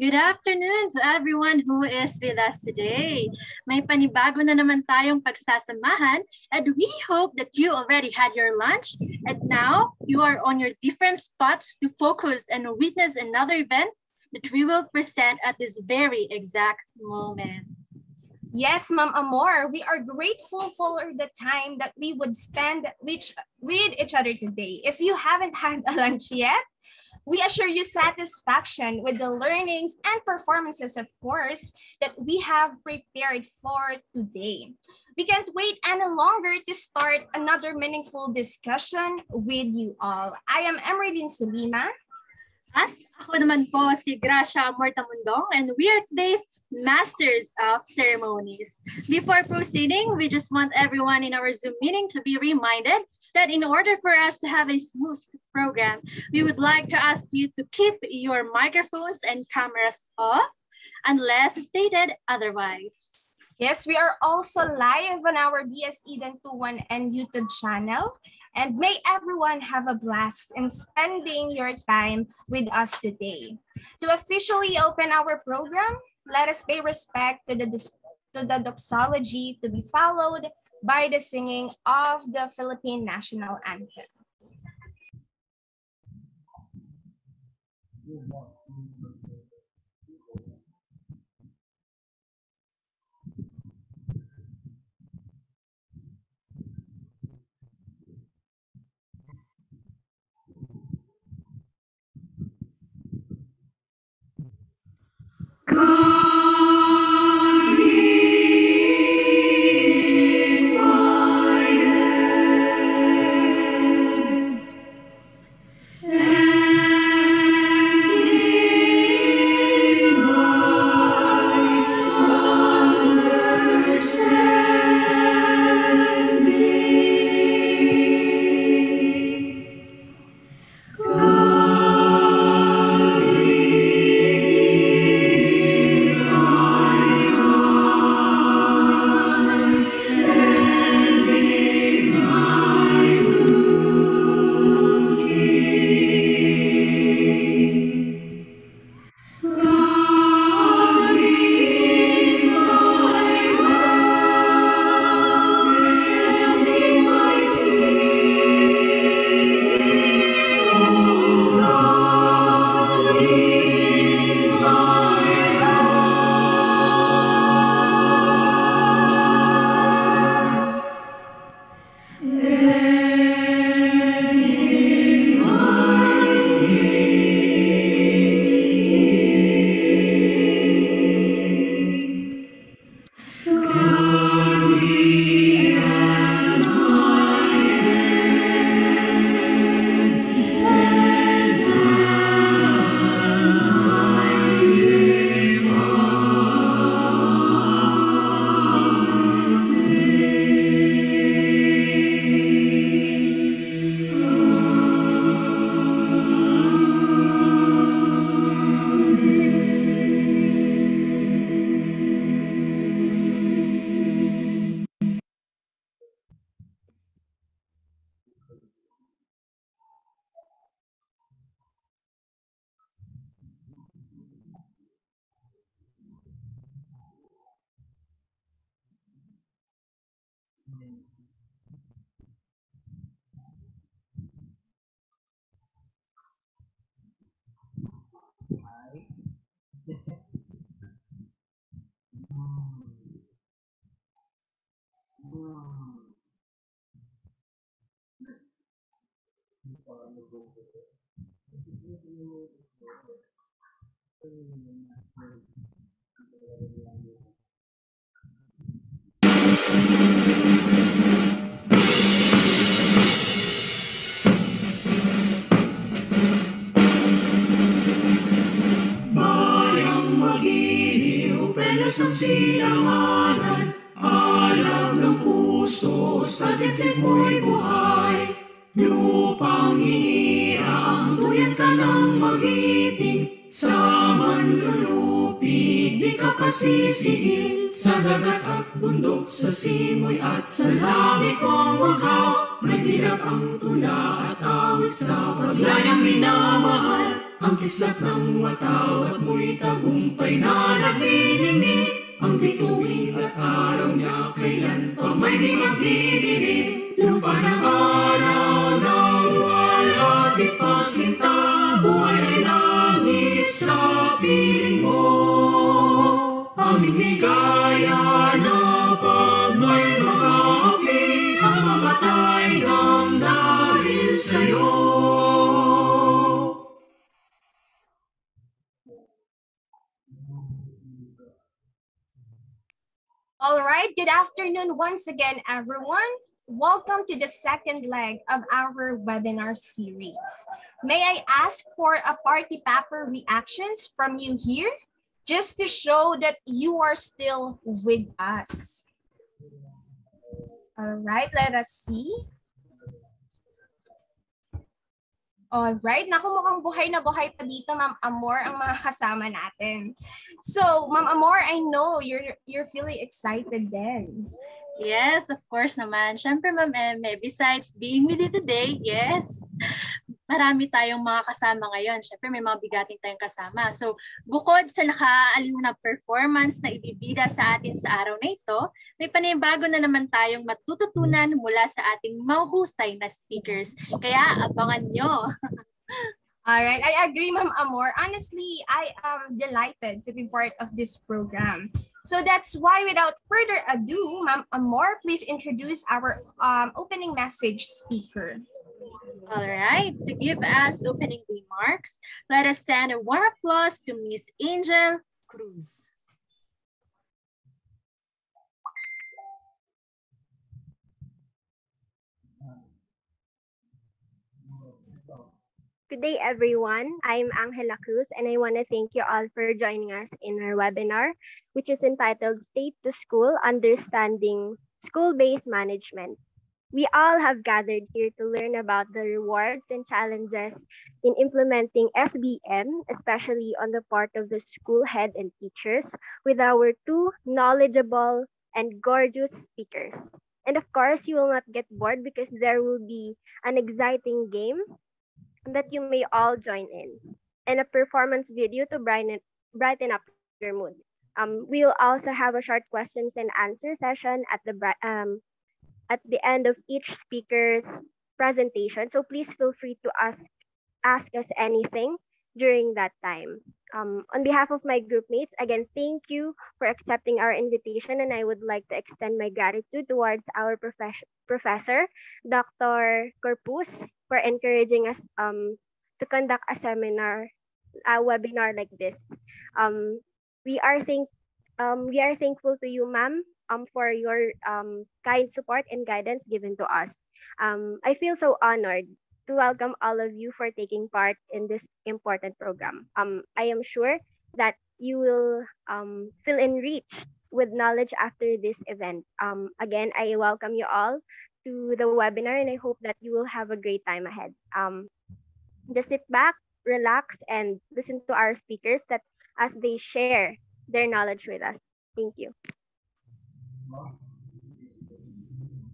Good afternoon to everyone who is with us today. May panibago na naman tayong pagsasamahan and we hope that you already had your lunch and now you are on your different spots to focus and witness another event that we will present at this very exact moment. Yes, Ma'am Amor, we are grateful for the time that we would spend with each other today. If you haven't had a lunch yet, we assure you satisfaction with the learnings and performances, of course, that we have prepared for today. We can't wait any longer to start another meaningful discussion with you all. I am Emeraldine Salima. At ako naman po si Gracia Mortamundong and we are today's Masters of Ceremonies. Before proceeding, we just want everyone in our Zoom meeting to be reminded that in order for us to have a smooth program, we would like to ask you to keep your microphones and cameras off unless stated otherwise. Yes, we are also live on our DS Eden 21 and YouTube channel. And may everyone have a blast in spending your time with us today. To officially open our program, let us pay respect to the doxology to be followed by the singing of the Philippine National Anthem. Bayang magiliw, pelas ng silanganan, alab ng puso, sa dibdib mo'y buhay. Lupang hinirang, tuyan ka ng magiting, sa manlulupig, di ka pasisihin. Sa dagat at bundok, sa simoy at sa langit mong wakaw, may dilag ang tula at awit sa paglayang minamahal. Ang kislap ng watawat mo'y tagumpay na nagniningning. Ang bituin at araw niya kailan pa may di magdidilim. Lupa ng araw na wala di pasinta, buhay ay langit sa piling mo. Aming ligaya na pag may mga api, ang mamatay ng dahil sa'yo. All right, good afternoon once again, everyone. Welcome to the second leg of our webinar series. May I ask for a party paper reactions from you here, just to show that you are still with us. All right, let us see. All right, naku, mukhang buhay na buhay pa dito, Ma'am Amor, ang mga kasama natin. So, Ma'am Amor, I know you're feeling excited then. Yes, of course naman. Siyempre, Ma'am Eme, besides being with you today, yes, marami tayong mga kasama ngayon. Siyempre, may mga bigating tayong kasama. So, bukod sa nakaaliw na performance na ibibida sa atin sa araw na ito, may panibago na naman tayong matututunan mula sa ating mahuhusay na speakers. Kaya, abangan nyo. All right, I agree, Ma'am Amor. Honestly, I am delighted to be part of this program. So that's why, without further ado, Ma'am Amor, please introduce our opening message speaker. All right, to give us opening remarks, let us send a warm applause to Miss Angel Cruz. Good day, everyone. I'm Angela Cruz, and I want to thank you all for joining us in our webinar, which is entitled State to School, Understanding School-Based Management. We all have gathered here to learn about the rewards and challenges in implementing SBM, especially on the part of the school head and teachers, with our two knowledgeable and gorgeous speakers. And of course, you will not get bored because there will be an exciting game that you may all join in, and a performance video to brighten up your mood. We will also have a short questions and answer session at the end of each speaker's presentation. So please feel free to ask us anything during that time. On behalf of my group mates, again, thank you for accepting our invitation, and I would like to extend my gratitude towards our professor, Dr. Corpus, for encouraging us to conduct a webinar like this. We are thankful to you, ma'am, for your kind support and guidance given to us. I feel so honored to welcome all of you for taking part in this important program. I am sure that you will feel enriched with knowledge after this event. Again, I welcome you all to the webinar, and I hope that you will have a great time ahead. Just sit back, relax, and listen to our speakers as they share their knowledge with us. Thank you.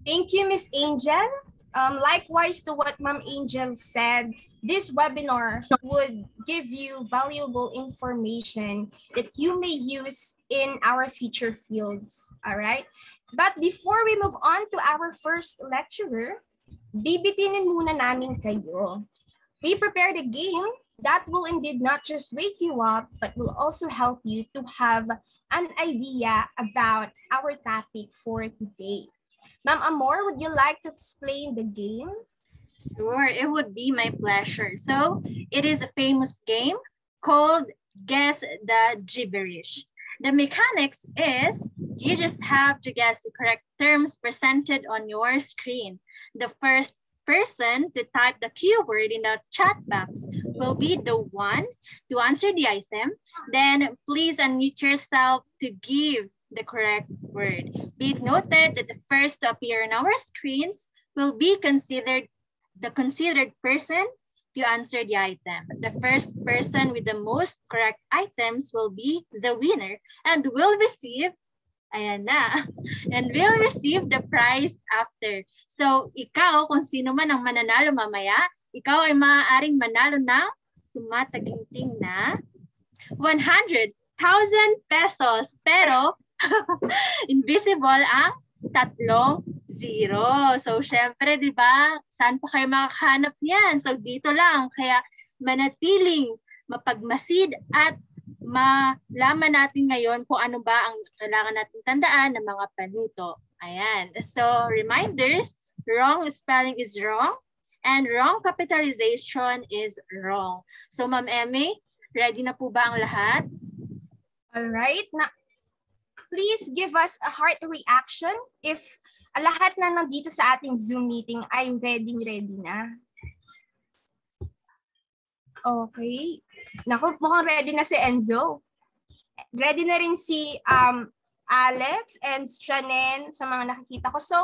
Thank you, Miss Angel. Likewise to what Ma'am Angel said, this webinar would give you valuable information that you may use in our future fields, all right? But before we move on to our first lecturer, bibitinin muna namin kayo. We prepared a game that will indeed not just wake you up, but will also help you to have an idea about our topic for today. Ma'am Amor, would you like to explain the game? Sure, it would be my pleasure. So it is a famous game called Guess the Gibberish. The mechanics is you just have to guess the correct terms presented on your screen. The first person to type the keyword in the chat box will be the one to answer the item. Then please unmute yourself to give the correct word. Be it noted that the first to appear on our screens will be considered the considered person to answer the item. The first person with the most correct items will be the winner and will receive, ayan na, and will receive the prize after. So ikaw, kung sino man ang mananalo mamaya, ikaw ay maaaring manalo ng tumataginting na 100,000 pesos. Pero invisible ang 3 zero. So, syempre, di ba, saan pa kayo makakahanap niyan? So, dito lang. Kaya, manatiling mapagmasid at malaman natin ngayon kung ano ba ang kailangan natin tandaan ng mga panuto. Ayan. So, reminders, wrong spelling is wrong and wrong capitalization is wrong. So, Ma'am Emmy, ready na po ba ang lahat? Alright. Please give us a heart reaction if lahat na nandito sa ating Zoom meeting ay ready na. Okay. Naku, mukhang ready na si Enzo. Ready na rin si Alex and Shannon sa mga nakikita ko. So,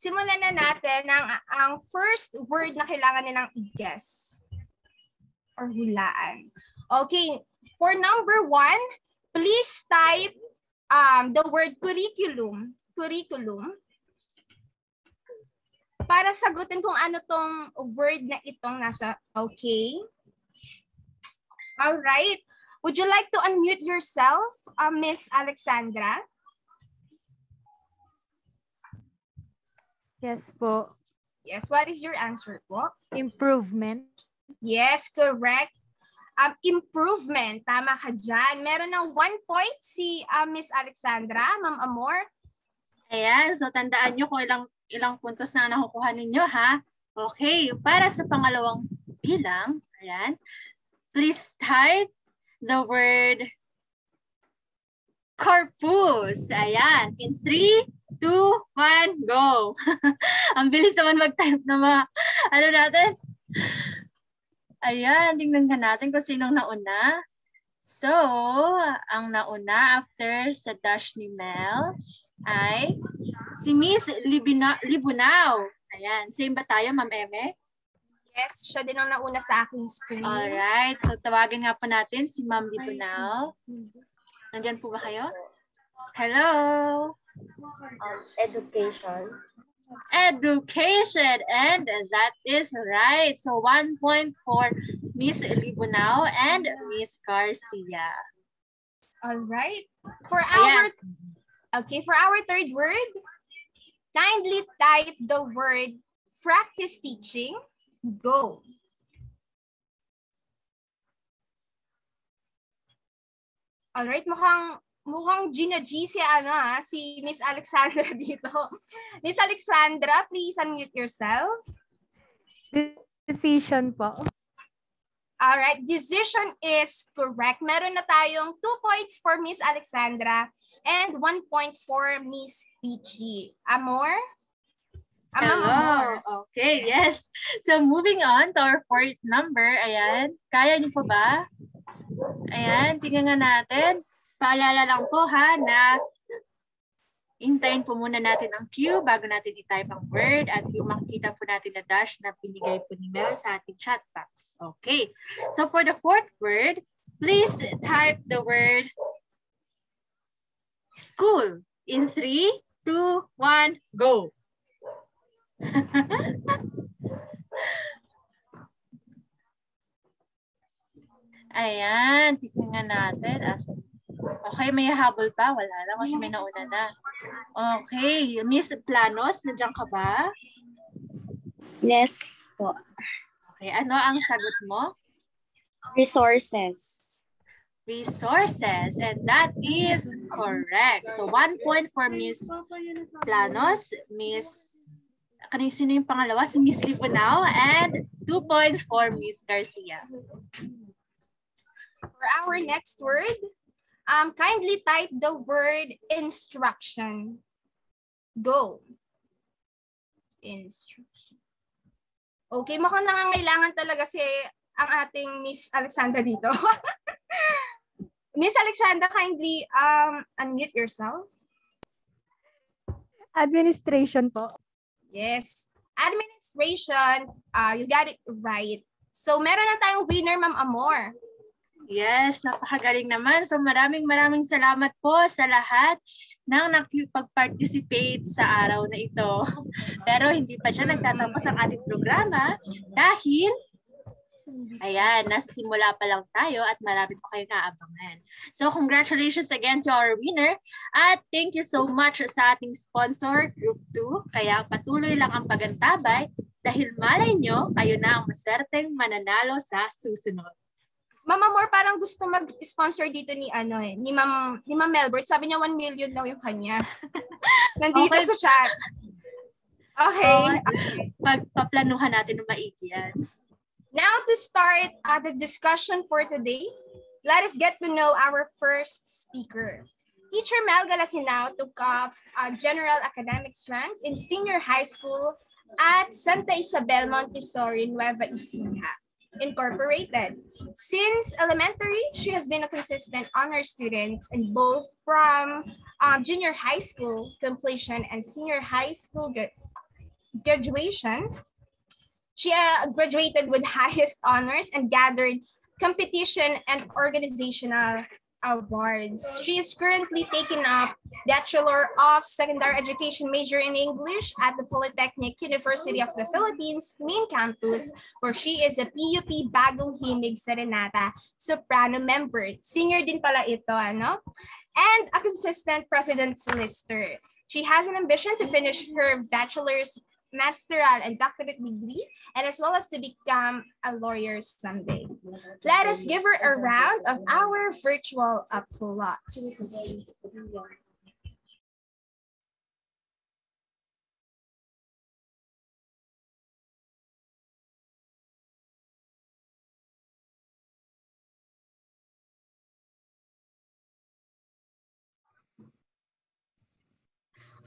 simulan na natin ang first word na kailangan nilang i-guess or hulaan. Okay. For number 1, please type the word curriculum. Curriculum. Para sagutin kung ano tong word na itong nasa, okay? All right. Would you like to unmute yourself, Miss Alexandra? Yes po. Yes, what is your answer po? Improvement. Yes, correct. Improvement. Tama ka dyan. Meron ng 1 point si Miss Alexandra, Ma'am Amor. Ayan, so tandaan nyo kung ilang puntos na nakukuha ninyo, ha? Okay, para sa pangalawang bilang, ayan, please type the word corpus. Ayan, in 3, 2, 1, go. Ang bilis naman mag-type na mga, ano natin? Ayan, tingnan ka natin kung sinong nauna. So, ang nauna after sa dash ni Mel ay si Miss Libunao. Ayan. Same ba tayo, Ma'am Eme? Yes, siya din ang nauna sa aking screen. Alright. So, tawagin nga po natin si Ma'am Libunao. Nandyan po ba kayo? Hello? Education. Education. And that is right. So, 1 point for Miss Libunao and Miss Garcia. Alright. For our... Okay, for our third word, kindly type the word practice teaching. Go. Alright, mukhang Gina G si Miss Alexandra dito. Miss Alexandra, please unmute yourself. Decision po. Alright, decision is correct. Meron na tayong 2 points for Miss Alexandra and 1 point for Miss Peachy. Amor? Hello. Amor. Okay, yes. So moving on to our fourth number. Ayan. Kaya niyo po ba? Ayan, tingnan nga natin. Paalala lang po ha na hintayin po muna natin ang cue bago natin i-type ang word at yung makikita po natin na dash na binigay po ni Mel sa ating chat box. Okay. So for the fourth word, please type the word school. In 3, 2, 1, go. Ayan, tingnan natin. Okay, may habol pa? Wala lang kasi may nauna na. Okay, Miss Planos, nandiyan ka ba? Yes po. Okay, ano ang sagot mo? Resources. Resources, and that is correct. So 1 point for Miss Planos, Miss Sino yung pangalawa? Si Miss Lipunao, and 2 points for Miss Garcia. For our next word, kindly type the word instruction. Go. Instruction. Okay, mukhang nangangailangan talaga si ang ating Miss Alexandra dito. Miss Alexandra, kindly unmute yourself. Administration po. Yes. Administration, you got it right. So, meron na tayong winner, Ma'am Amor. Yes, napakagaling naman. So maraming salamat po sa lahat ng nakipag-participate sa araw na ito. Pero hindi pa siya nagtatapos ang ating programa dahil ayan, nasimula pa lang tayo at marami pa kayong naabangan. So congratulations again to our winner at thank you so much sa ating sponsor, Group 2. Kaya patuloy lang ang pagantabay dahil malay nyo, kayo na ang maswerteng mananalo sa susunod. Mama Amor, parang gusto mag-sponsor dito ni Ma'am Melbert. Sabi niya 1 million daw yung kanya. Nandito okay. sa chat. Okay. Pagpaplanuhan natin ng maigi yan. Now to start the discussion for today, let us get to know our first speaker. Teacher Mel Galasinao took up general academic strength in senior high school at Santa Isabel Montessori, Nueva Ecija Incorporated. Since elementary, she has been a consistent honor student in both from junior high school completion and senior high school graduation. She graduated with highest honors and gathered competition and organizational awards. She is currently taking up Bachelor of Secondary Education major in English at the Polytechnic University of the Philippines main campus, where she is a PUP Bagong Himig Serenata soprano member. Singer din pala ito, ano? And a consistent president's lister. She has an ambition to finish her bachelor's, masteral, and doctorate degree, and as well as to become a lawyer someday. Let us give her a round of our virtual applause.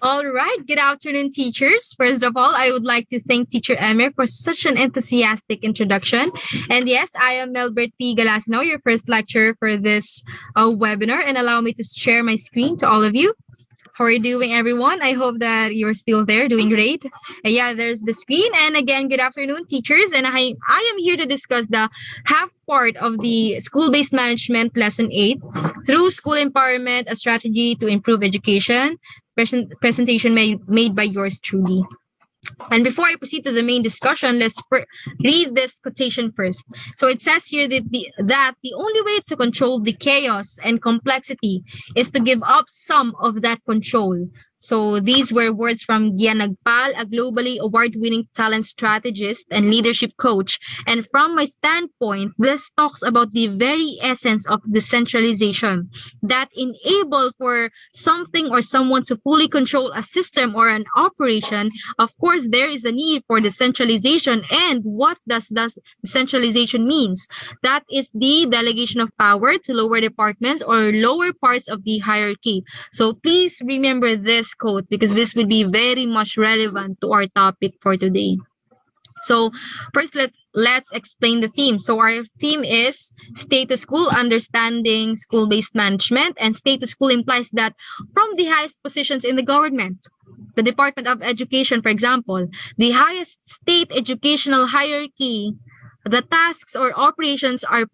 All right. Good afternoon, teachers. First of all, I would like to thank Teacher Emir for such an enthusiastic introduction. And yes, I am Melbert T. Galasino, your first lecturer for this webinar. And allow me to share my screen to all of you. How are you doing, everyone? I hope that you're still there, doing great. Yeah, there's the screen. And again, good afternoon, teachers. And I am here to discuss the half part of the School-Based Management Lesson 8, Through School Empowerment, a Strategy to Improve Education, presentation made by yours truly. And before I proceed to the main discussion, let's read this quotation first. So it says here that the only way to control the chaos and complexity is to give up some of that control. So these were words from Gian Nagpal, a globally award-winning talent strategist and leadership coach. And from my standpoint, this talks about the very essence of decentralization that enable for something or someone to fully control a system or an operation. Of course, there is a need for decentralization. And what does decentralization means? That is the delegation of power to lower departments or lower parts of the hierarchy. So please remember this quote because this will be very much relevant to our topic for today. So first, let's explain the theme. So our theme is State to School, Understanding School-Based Management. And State to School implies that from the highest positions in the government, the Department of Education, for example, the highest state educational hierarchy, the tasks or operations are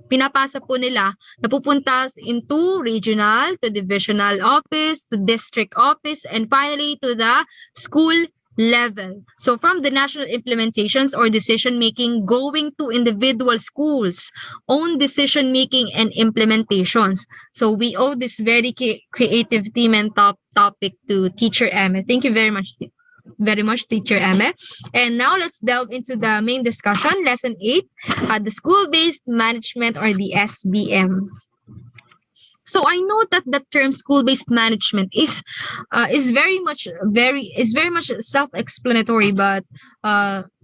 pinapasa po nila, napupunta into regional, to divisional office, to district office, and finally to the school level. So from the national implementations or decision-making going to individual schools, own decision-making and implementations. So we owe this very creative theme and topic to Teacher Emma. Thank you very much, Teacher Emma. And now let's delve into the main discussion, Lesson 8, the School-Based Management or the SBM. So I know that the term school-based management is very much self-explanatory, but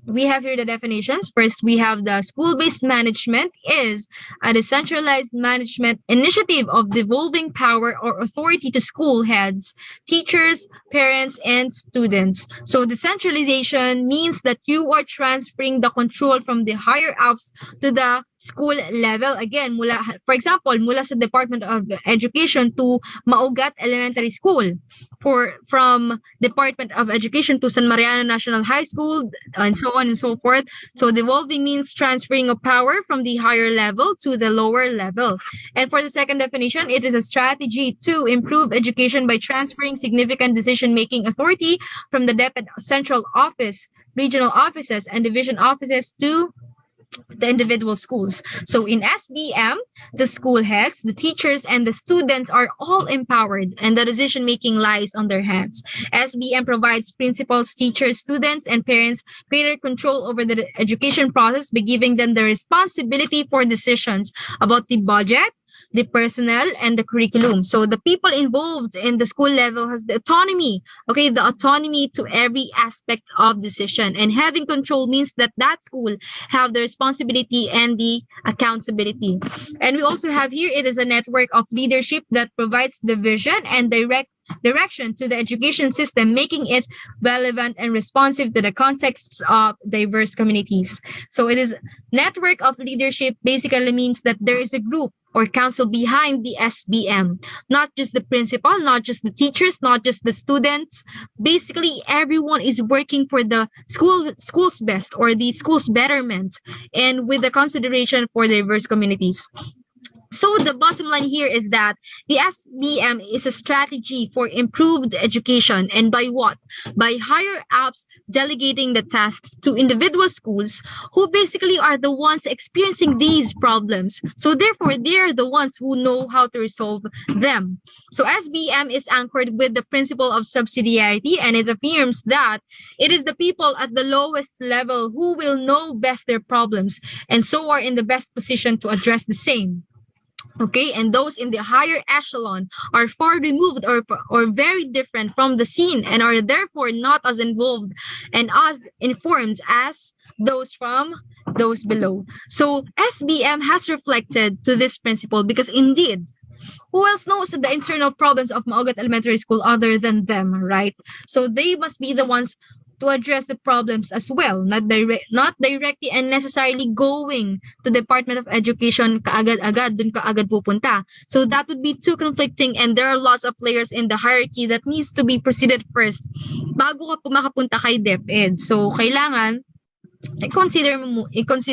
we have here the definitions. First, we have the school-based management is a decentralized management initiative of devolving power or authority to school heads, teachers, parents, and students. So decentralization means that you are transferring the control from the higher ups to the school level. Again, for example, mula sa Department of Education to Maugat Elementary School, from Department of Education to San Mariano National High School, and so on and so forth. So devolving means transferring of power from the higher level to the lower level. And for the second definition, it is a strategy to improve education by transferring significant decision-making authority from the DepEd central office, regional offices, and division offices to the individual schools. So in SBM, the school heads, the teachers, and the students are all empowered, and the decision-making lies on their hands. SBM provides principals, teachers, students, and parents greater control over the education process by giving them the responsibility for decisions about the budget, the personnel, and the curriculum. So the people involved in the school level has the autonomy, the autonomy to every aspect of decision. And having control means that that school have the responsibility and the accountability. And we also have here, it is a network of leadership that provides the vision and direction to the education system, making it relevant and responsive to the contexts of diverse communities. So it is network of leadership basically means that there is a group or council behind the SBM, not just the principal, not just the teachers, not just the students. Basically, everyone is working for the school's best or the school's betterment, and with the consideration for diverse communities. So the bottom line here is that the SBM is a strategy for improved education. And by what? By higher ups delegating the tasks to individual schools who basically are the ones experiencing these problems. So therefore, they're the ones who know how to resolve them. So SBM is anchored with the principle of subsidiarity, and it affirms that it is the people at the lowest level who will know best their problems and so are in the best position to address the same. Okay, and those in the higher echelon are far removed or very different from the scene and are therefore not as involved and as informed as those from those below. So SBM has reflected to this principle because indeed, who else knows the internal problems of Maugat Elementary School other than them, right? So they must be the ones to address the problems as well, not directly and necessarily going to the Department of Education kaagad-agad, dun kaagad pupunta. So that would be too conflicting, and there are lots of layers in the hierarchy that needs to be proceeded first bago ka makapunta kay DepEd. So kailangan i-consider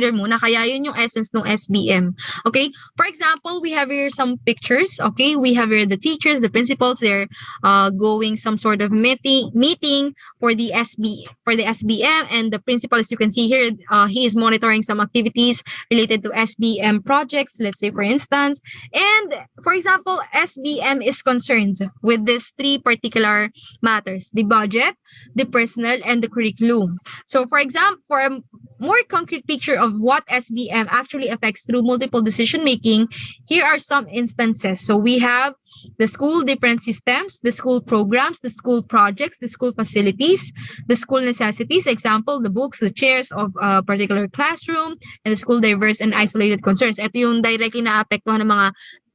mo na kaya yun yung essence ng SBM. Okay? For example, we have here some pictures. Okay? We have here the teachers, the principals, they're going some sort of meeting for the SBM, and the principal, as you can see here, he is monitoring some activities related to SBM projects, let's say for instance. And for example, SBM is concerned with these three particular matters: the budget, the personnel, and the curriculum. So for example, for a more concrete picture of what SBM actually affects through multiple decision making, here are some instances. So we have the school different systems, the school programs, the school projects, the school facilities, the school necessities, example, the books, the chairs of a particular classroom, and the school diverse and isolated concerns. Ito yung directly na-apektuhan ng mga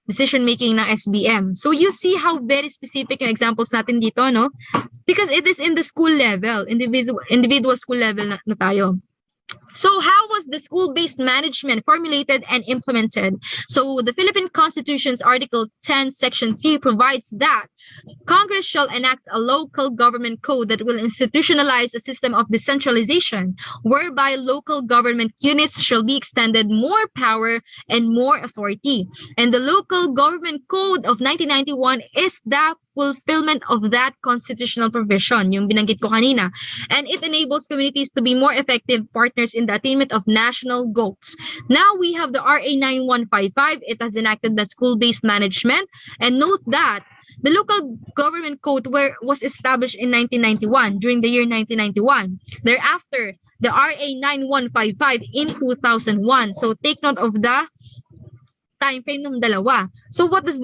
decision-making ng SBM. So you see how very specific yung examples natin dito, no? Because it is in the school level, individual school level na tayo. So how was the school-based management formulated and implemented? So the Philippine Constitution's Article 10, Section 3 provides that Congress shall enact a local government code that will institutionalize a system of decentralization, whereby local government units shall be extended more power and more authority. And the Local Government Code of 1991 is the fulfillment of that constitutional provision, yung binanggit ko kanina. And it enables communities to be more effective partners in the attainment of national goals. Now we have the RA 9155. It has enacted the school-based management. And note that the Local Government Code was established in 1991, during the year 1991. Thereafter, the RA 9155 in 2001. So take note of the time frame ng dalawa. So what does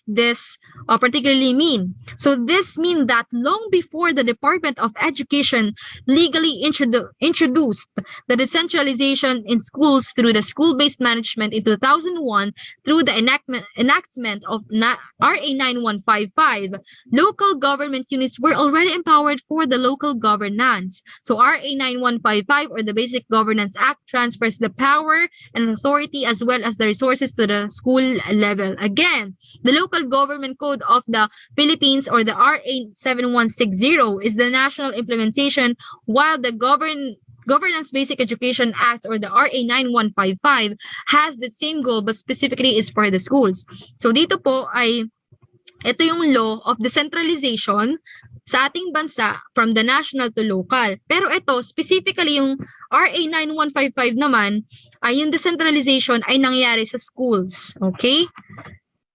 this particularly mean? So this means that long before the Department of Education legally introduced the decentralization in schools through the school-based management in 2001 through the enactment of RA 9155, local government units were already empowered for the local governance. So RA 9155, or the Basic Governance Act, transfers the power and authority as well as the resources to the school level. Again, the Local Government Code of the Philippines, or the RA 7160, is the national implementation, while the Governance Basic Education Act, or the RA 9155, has the same goal but specifically is for the schools. So dito po ay ito yung law of decentralization sa ating bansa from the national to local. Pero ito, specifically yung RA 9155 naman, ay yung decentralization ay nangyari sa schools. Okay?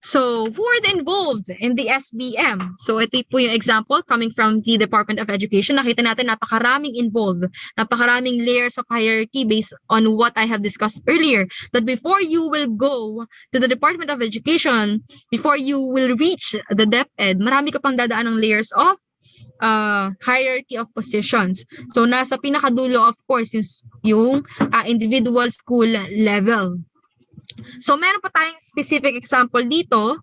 So, who are the involved in the SBM? So, ito po yung example coming from the Department of Education. Nakita natin napakaraming involved, napakaraming layers of hierarchy based on what I have discussed earlier. That before you will go to the Department of Education, before you will reach the DepEd, marami ka pang dadaan ng layers of hierarchy of positions. So, nasa pinakadulo, of course, yung individual school level. So, meron pa tayong specific example dito.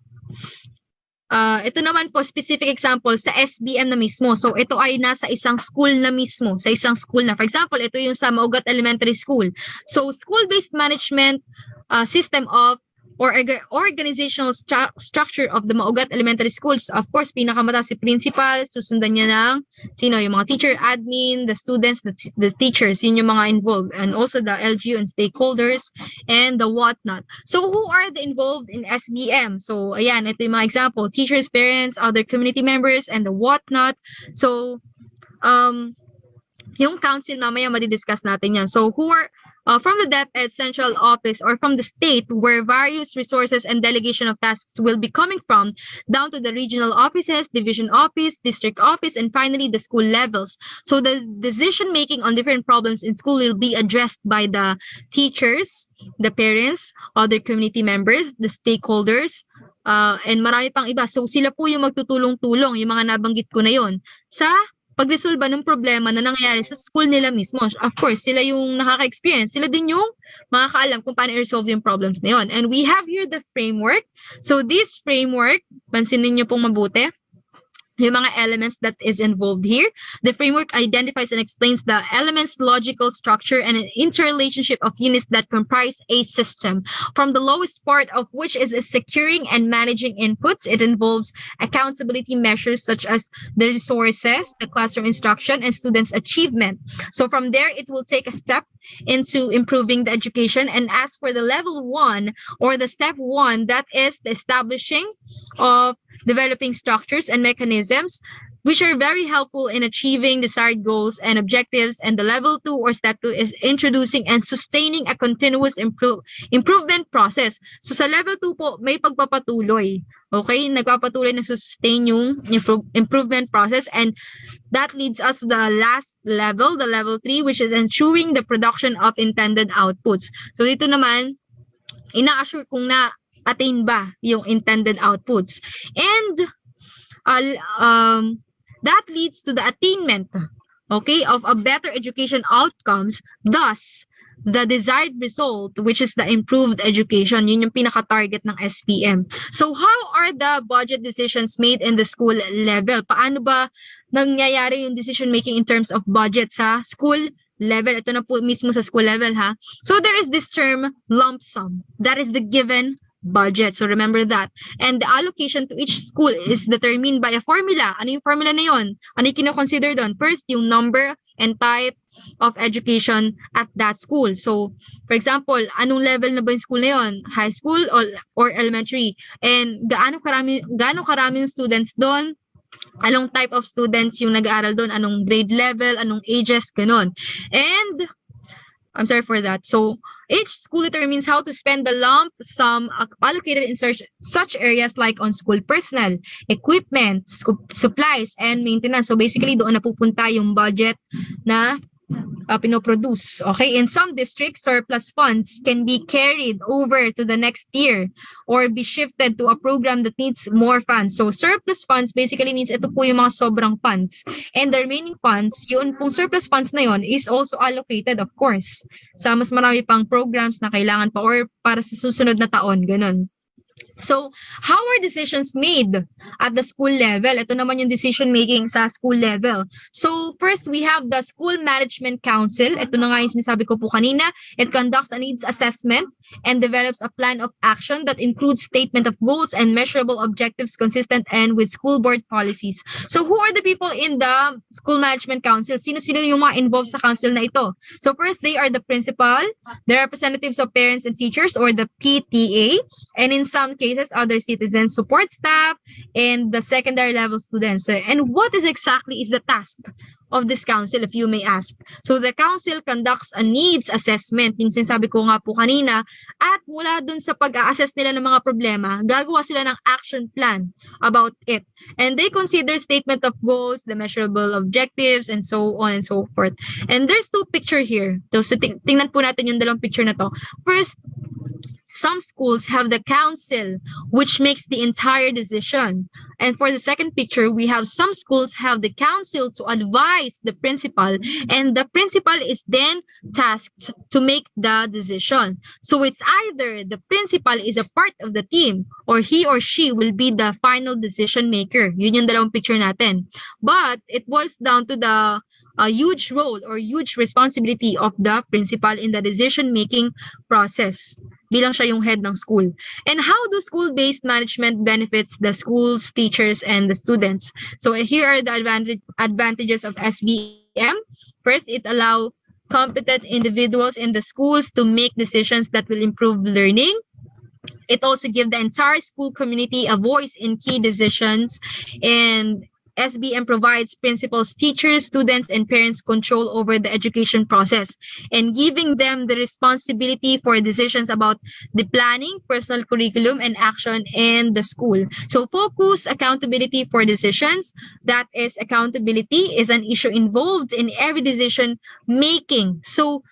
Ito naman po, specific example sa SBM na mismo. So, ito ay nasa isang school na mismo. Sa isang school na. For example, ito yung sa Maugat Elementary School. So, school-based management system of or organizational structure of the Maugat Elementary Schools. Of course, pinakamataas si principal, susundan niya ng yung mga teacher, admin, the students, the teachers, yun yung mga involved, and also the LGU and stakeholders, and the whatnot. So, who are the involved in SBM? So, ayan, ito yung mga example, teachers, parents, other community members, and the whatnot. So, yung council, mamaya madidiscuss natin yan. So, who are from the DepEd central office or from the state, where various resources and delegation of tasks will be coming from, down to the regional offices, division office, district office, and finally the school levels. So the decision making on different problems in school will be addressed by the teachers, the parents, other community members, the stakeholders, and marami pang iba. So sila po yung magtutulong-tulong, yung mga nabanggit ko na yon, sa pagresolba ng problema na nangyayari sa school nila mismo. Of course, sila yung nakaka-experience. Sila din yung makakaalam kung paano i-resolve yung problems na yun. And we have here the framework. So this framework, pansinin niyo pong mabuti, yung mga elements that is involved here. The framework identifies and explains the elements, logical structure, and an interrelationship of units that comprise a system. From the lowest part of which is securing and managing inputs, it involves accountability measures such as the resources, the classroom instruction, and students' achievement. So from there, it will take a step into improving the education. And as for the level 1, or the step 1, that is the establishing of developing structures and mechanisms which are very helpful in achieving desired goals and objectives. And the level 2, or step 2, is introducing and sustaining a continuous improvement process. So sa level 2 po, may pagpapatuloy. Okay? Nagpapatuloy na sustain yung improvement process, and that leads us to the last level, the level 3, which is ensuring the production of intended outputs. So dito naman, ina-assure kung na-attain ba yung intended outputs. And that leads to the attainment, okay, of a better education outcomes, thus the desired result, which is the improved education. Yun yung pinaka-target ng SPM. So how are the budget decisions made in the school level? Paano ba nangyayari yung decision making in terms of budget sa school level? Ito na po mismo sa school level, ha? So there is this term lump sum. That is the given budget. So remember that. And the allocation to each school is determined by a formula. Ano yung formula na yun? Ano yung kino-consider doon? First, yung number and type of education at that school. So, for example, anong level na ba yung school na yun? High school or elementary? And gaano karaming students doon? Anong type of students yung nag-aaral doon? Anong grade level? Anong ages? Ganon. And I'm sorry for that. So, each school determines how to spend the lump sum allocated in such areas like on school personnel, equipment, supplies, and maintenance. So basically, doon napupunta yung budget na pinoproduce. Okay, in some districts, surplus funds can be carried over to the next year or be shifted to a program that needs more funds. So surplus funds basically means ito po yung mga sobrang funds. And the remaining funds, yun pong surplus funds na yun is also allocated, of course, sa mas marami pang programs na kailangan pa or para sa susunod na taon, ganun. So, how are decisions made at the school level? Ito naman yung decision making sa school level. So, first, we have the School Management Council. Ito na nga yung sinasabi ko po kanina. It conducts a needs assessment and develops a plan of action that includes statement of goals and measurable objectives consistent and with school board policies. So, who are the people in the School Management Council? Sino-sino yung mga involved sa council na ito? So, first, they are the principal, the representatives of parents and teachers or the PTA, and in some cases, other citizen support staff, and the secondary level students. And what is exactly is the task of this council, if you may ask? So the council conducts a needs assessment, yung sinasabi ko nga po kanina, at mula dun sa pag-a-assess nila ng mga problema, gagawa sila ng action plan about it. And they consider statement of goals, the measurable objectives, and so on and so forth. And there's two picture here. So tingnan po natin yung dalawang picture na to. First, some schools have the council, which makes the entire decision. And for the second picture, we have some schools have the council to advise the principal, and the principal is then tasked to make the decision. So it's either the principal is a part of the team, or he or she will be the final decision maker. Yun yung dalawang picture natin. But it boils down to the huge role or huge responsibility of the principal in the decision-making process. Bilang siya yung head ng school. And how do school-based management benefits the schools, teachers, and the students? So here are the advantages of SBM. First, it allows competent individuals in the schools to make decisions that will improve learning. It also gives the entire school community a voice in key decisions, and SBM provides principals, teachers, students, and parents control over the education process and giving them the responsibility for decisions about the planning, personal curriculum, and action in the school. So focus, accountability for decisions. That is, accountability is an issue involved in every decision making. So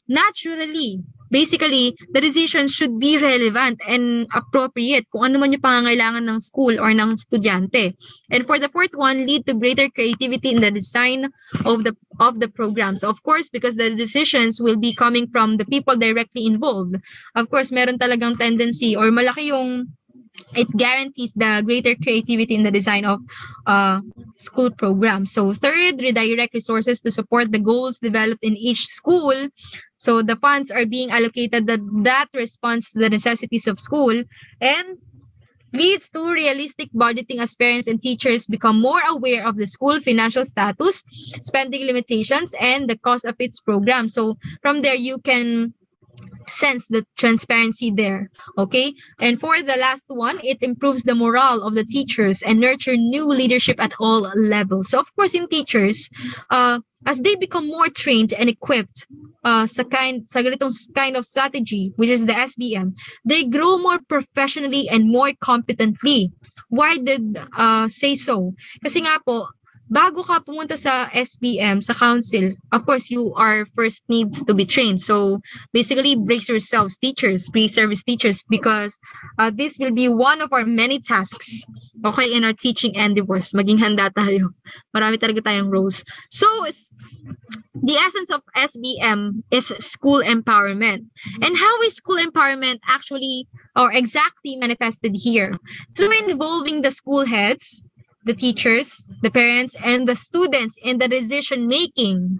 naturally, basically, the decision should be relevant and appropriate kung ano man yung pangangailangan ng school or ng estudyante. And for the fourth one, lead to greater creativity in the design of the programs. Of course, because the decisions will be coming from the people directly involved. Of course, meron talagang tendency or malaki yung it guarantees the greater creativity in the design of school programs. So third, redirect resources to support the goals developed in each school. So the funds are being allocated that responds to the necessities of school and leads to realistic budgeting as parents and teachers become more aware of the school financial status, spending limitations, and the cost of its program. So from there, you can sense the transparency there. Okay, and for the last one, it improves the morale of the teachers and nurture new leadership at all levels. So of course, in teachers, as they become more trained and equipped sa ganitong kind of strategy, which is the SBM, they grow more professionally and more competently. Why did say so? Kasi nga po, bago ka pumunta sa SBM, sa council, of course, you are first needs to be trained. So, basically, brace yourselves, teachers, pre-service teachers, because this will be one of our many tasks, okay, in our teaching endeavors. Maging handa tayo. Marami talaga tayong roles. So, the essence of SBM is school empowerment. And how is school empowerment actually or exactly manifested here? Through involving the school heads, the teachers, the parents, and the students in the decision-making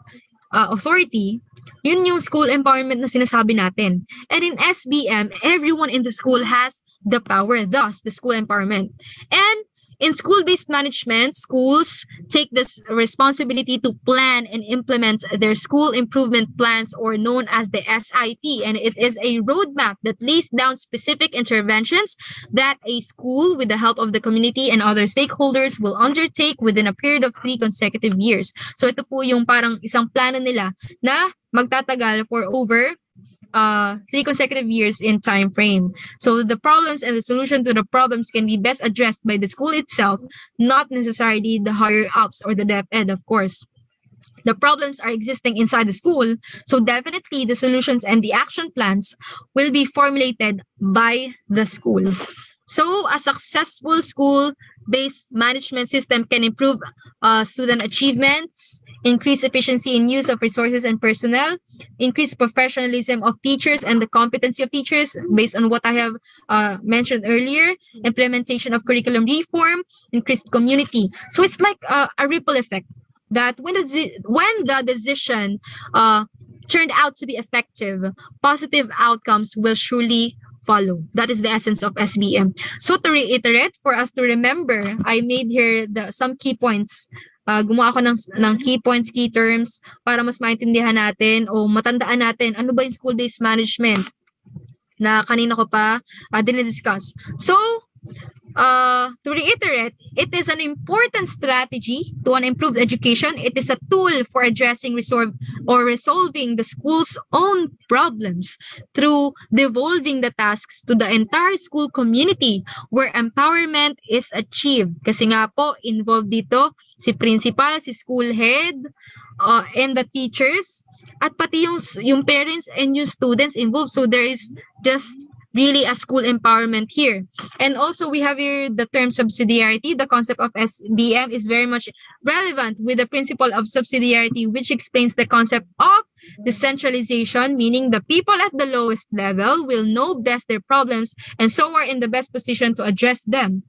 authority, yun yung school empowerment na sinasabi natin. And in SBM, everyone in the school has the power, thus the school empowerment. And in school-based management, schools take this responsibility to plan and implement their school improvement plans, or known as the SIP. And it is a roadmap that lays down specific interventions that a school, with the help of the community and other stakeholders, will undertake within a period of 3 consecutive years. So ito po yung parang isang plano nila na magtatagal for over 3 consecutive years in time frame. So the problems and the solution to the problems can be best addressed by the school itself, not necessarily the higher ups or the DepEd, of course. the problems are existing inside the school. So definitely the solutions and the action plans will be formulated by the school. So a successful school-based management system can improve student achievements, increase efficiency in use of resources and personnel, increase professionalism of teachers and the competency of teachers based on what I have mentioned earlier, implementation of curriculum reform, increased community. So it's like a ripple effect that when the decision turned out to be effective, positive outcomes will surely follow. That is the essence of SBM. So to reiterate, for us to remember, I made here some key points. Gumawa ako ng key points, key terms, para mas maintindihan natin o matandaan natin ano ba yung school-based management na kanina ko pa dinidiscuss. So, to reiterate, it is an important strategy to an improved education. It is a tool for addressing resolving the school's own problems through devolving the tasks to the entire school community where empowerment is achieved. Kasi nga po, involved dito si principal, si school head, and the teachers, at pati yung parents and yung students involved. So there is just really a school empowerment here. And also we have here the term subsidiarity. The concept of SBM is very much relevant with the principle of subsidiarity, which explains the concept of decentralization, meaning the people at the lowest level will know best their problems and so are in the best position to address them.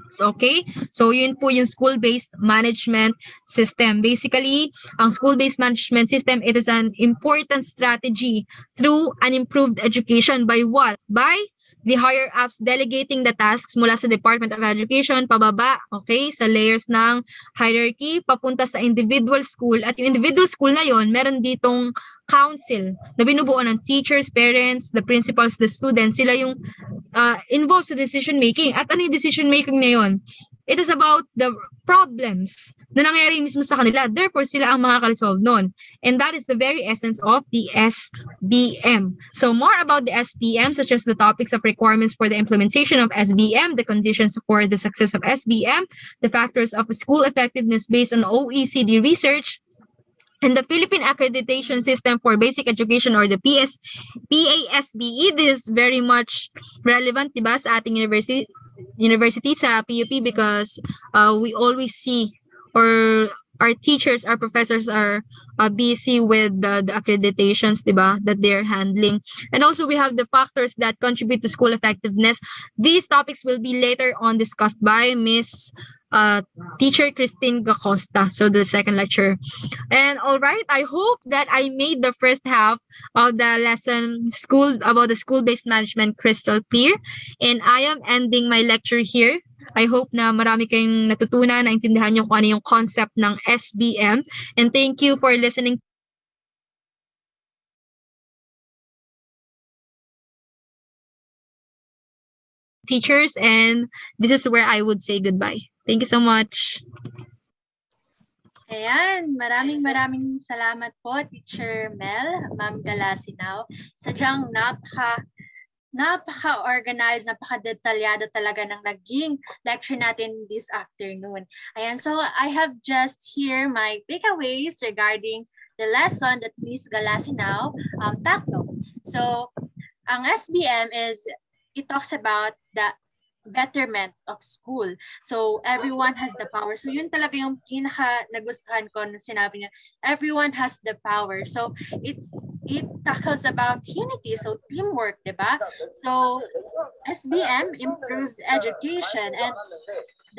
So, okay? So, yun po yung school-based management system. Basically, ang school-based management system, it is an important strategy through an improved education by what? By the higher-ups delegating the tasks mula sa Department of Education, pababa, okay, sa layers ng hierarchy, papunta sa individual school. At yung individual school na yon, meron ditong council na binubuo ng teachers, parents, the principals, the students. Sila yung involved sa decision-making. At ano yung decision-making na yon? It is about the problems na nangyayari mismo sa kanila. Therefore, sila ang makaka-resolve nun. And that is the very essence of the SBM. So more about the SBM, such as the topics of requirements for the implementation of SBM, the conditions for the success of SBM, the factors of school effectiveness based on OECD research, and the Philippine Accreditation System for Basic Education or the PASBE. This is very much relevant, diba, sa ating university sa PUP because we always see or our teachers, our professors are busy with the accreditations, diba, that they're handling. And also we have the factors that contribute to school effectiveness. These topics will be later on discussed by Miss Teacher Christine Gacosta, so the second lecture. And all right, I hope that I made the first half of the lesson about the school-based management crystal clear. And I am ending my lecture here. I hope na marami kayong natutunan, naintindihan nyo kung ano yung concept ng SBM. And thank you for listening. Teachers, and this is where I would say goodbye. Thank you so much. Ayan, maraming salamat po, Teacher Mel, Ma'am Galasinaw. Sadyang napaka-organized, napaka-detalyado talaga ng naging lecture natin this afternoon. Ayan, so I have just here my takeaways regarding the lesson that Ms. Galasinaw tackled. So, ang SBM it talks about the betterment of school. So everyone has the power. So yun talaga yung pinaka nagustuhan ko na sinabi niya. Everyone has the power. So it tackles about unity, so teamwork, diba? So SBM improves education, and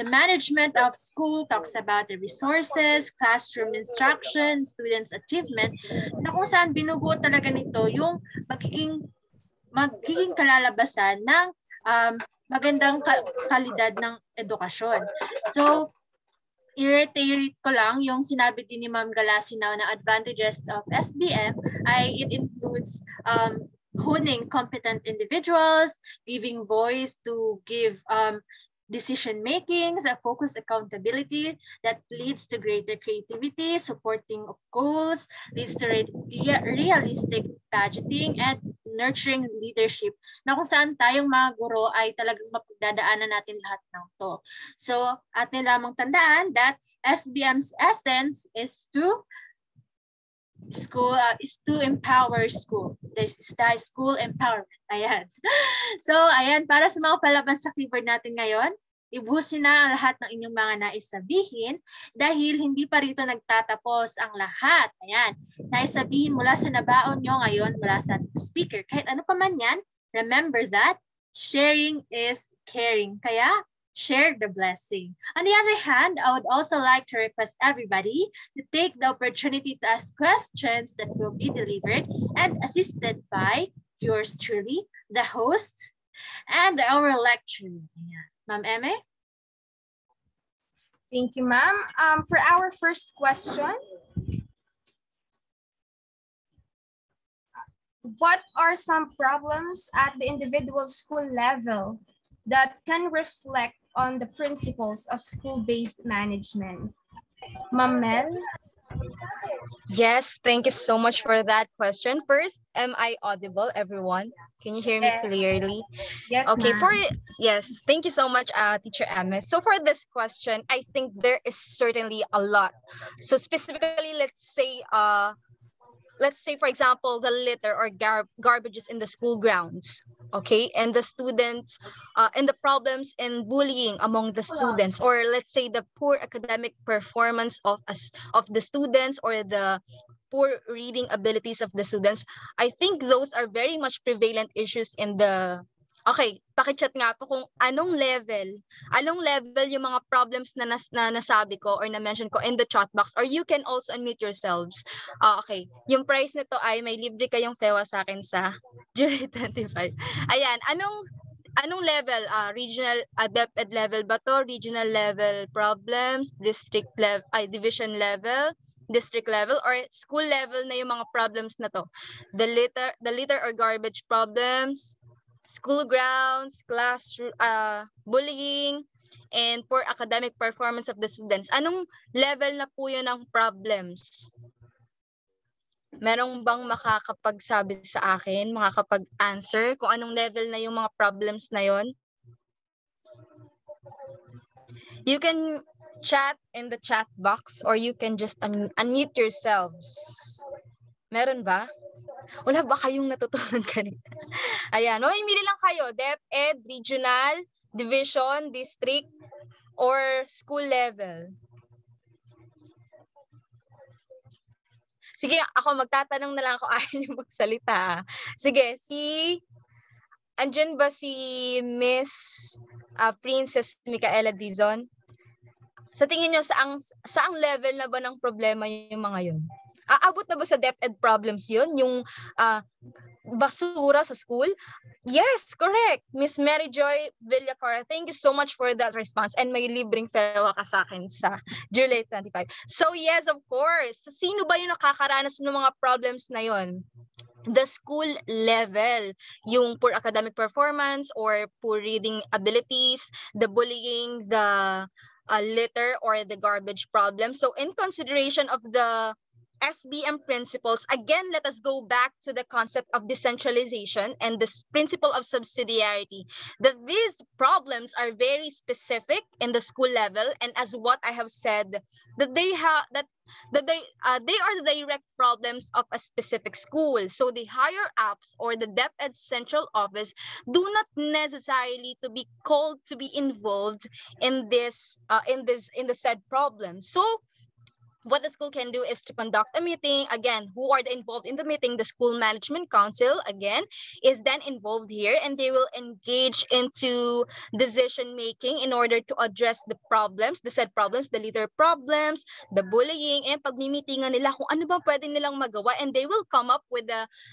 the management of school talks about the resources, classroom instruction, students' achievement, na kung saan binubuo talaga nito yung magiging kalalabasan ng magandang kalidad ng edukasyon. So, i-reiterate ko lang yung sinabi din ni Ma'am Galasinaw na advantages of SBM ay it includes honing competent individuals, giving voice to give decision-making, focused accountability that leads to greater creativity, supporting of goals, leads to realistic budgeting, and nurturing leadership, na kung saan tayong mga guro ay talagang mapagdadaanan natin lahat ng to. So, atin lamang tandaan that SBM's essence is to school is to empower school. This is the school empowerment. Ayan. So, ayan, para sa mga palaban sa keyboard natin ngayon, ibusin na ang lahat ng inyong mga nais sabihin dahil hindi pa rito nagtatapos ang lahat. Ayan. Nais sabihin mula sa nabaon nyo ngayon mula sa speaker. Kahit ano pa man yan, remember that sharing is caring. Kaya, share the blessing. On the other hand, I would also like to request everybody to take the opportunity to ask questions that will be delivered and assisted by yours truly, the host, and our lecturer. Ma'am Eme? Thank you, ma'am. For our first question, what are some problems at the individual school level that can reflect on the principles of school-based management? Ma'am Mel? Yes, thank you so much for that question. First, am I audible, everyone? Can you hear me Yes. clearly? Yes, Okay, ma'am. yes, thank you so much, Teacher Ms. So for this question, I think there is certainly a lot. So specifically, let's say, for example, the litter or garbages in the school grounds, okay, and the students, and the problems in bullying among the students, or let's say the poor academic performance of the students, or the poor reading abilities of the students. I think those are very much prevalent issues in the. Okay, pakichat nga po kung anong level yung mga problems na nasabi ko or na-mention ko in the chat box, or you can also unmute yourselves. Okay, yung price nito ay may libre kayong FEWA sa akin sa July 25. Ayan, anong level? Regional, DepEd level ba to? Regional level problems, district level, division level, district level, or school level na yung mga problems na to? The litter or garbage problems, school grounds, classroom, bullying, and poor academic performance of the students. Anong level na po yun ng problems? Merong bang makakapagsabi sa akin, makakapag-answer kung anong level na yung mga problems na yun? You can chat in the chat box, or you can just unmute yourselves. Meron ba? Wala ba kayong natutunan kanina? Ayan, mamimili lang kayo, DepEd, regional, division, district, or school level. Sige, ako magtatanong na lang ako, ayaw niyo magsalita. Sige, andyan ba si Miss Princess Micaela Dizon? Sa tingin niyo, saang level na ba ng problema yung mga yun? Aabot na ba sa DepEd problems yun? Yung basura sa school? Yes, correct. Miss Mary Joy Villacora, thank you so much for that response. And may libreng FEWA ka sa akin sa July 25. So yes, of course. So, sino ba yung nakakaranas ng mga problems na yun? The school level, yung poor academic performance or poor reading abilities, the bullying, the litter or the garbage problem. So in consideration of the SBM principles, again, let us go back to the concept of decentralization and the principle of subsidiarity, that these problems are very specific in the school level, and as what I have said, that they are the direct problems of a specific school. So the higher ups or the DepEd central office do not necessarily to be called to be involved in the said problem. So what the school can do is to conduct a meeting. Again, who are involved in the meeting? The school management council, again, is then involved here, and they will engage into decision making in order to address the problems, the said problems, the litter problems, the bullying, and pagmimitingan nila kung ano bang pwede nilang magawa, and they will come up with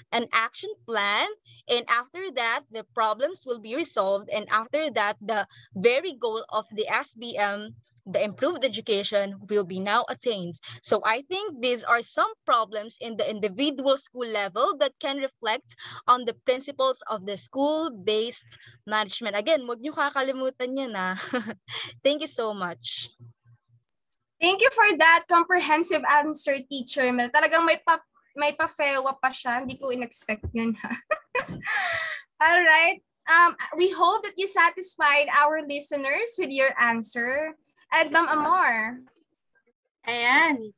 an action plan, and after that, the problems will be resolved, and after that, the very goal of the SBM, the improved education, will be now attained. So I think these are some problems in the individual school level that can reflect on the principles of the school-based management. Again, wag niyo kakalimutan yan na. Thank you so much. Thank you for that comprehensive answer, Teacher Mel. Talagang may pa-FEWA pa siya. Hindi ko in-expect yun. All right. We hope that you satisfied our listeners with your answer. And Ma'am Amor. Ayan.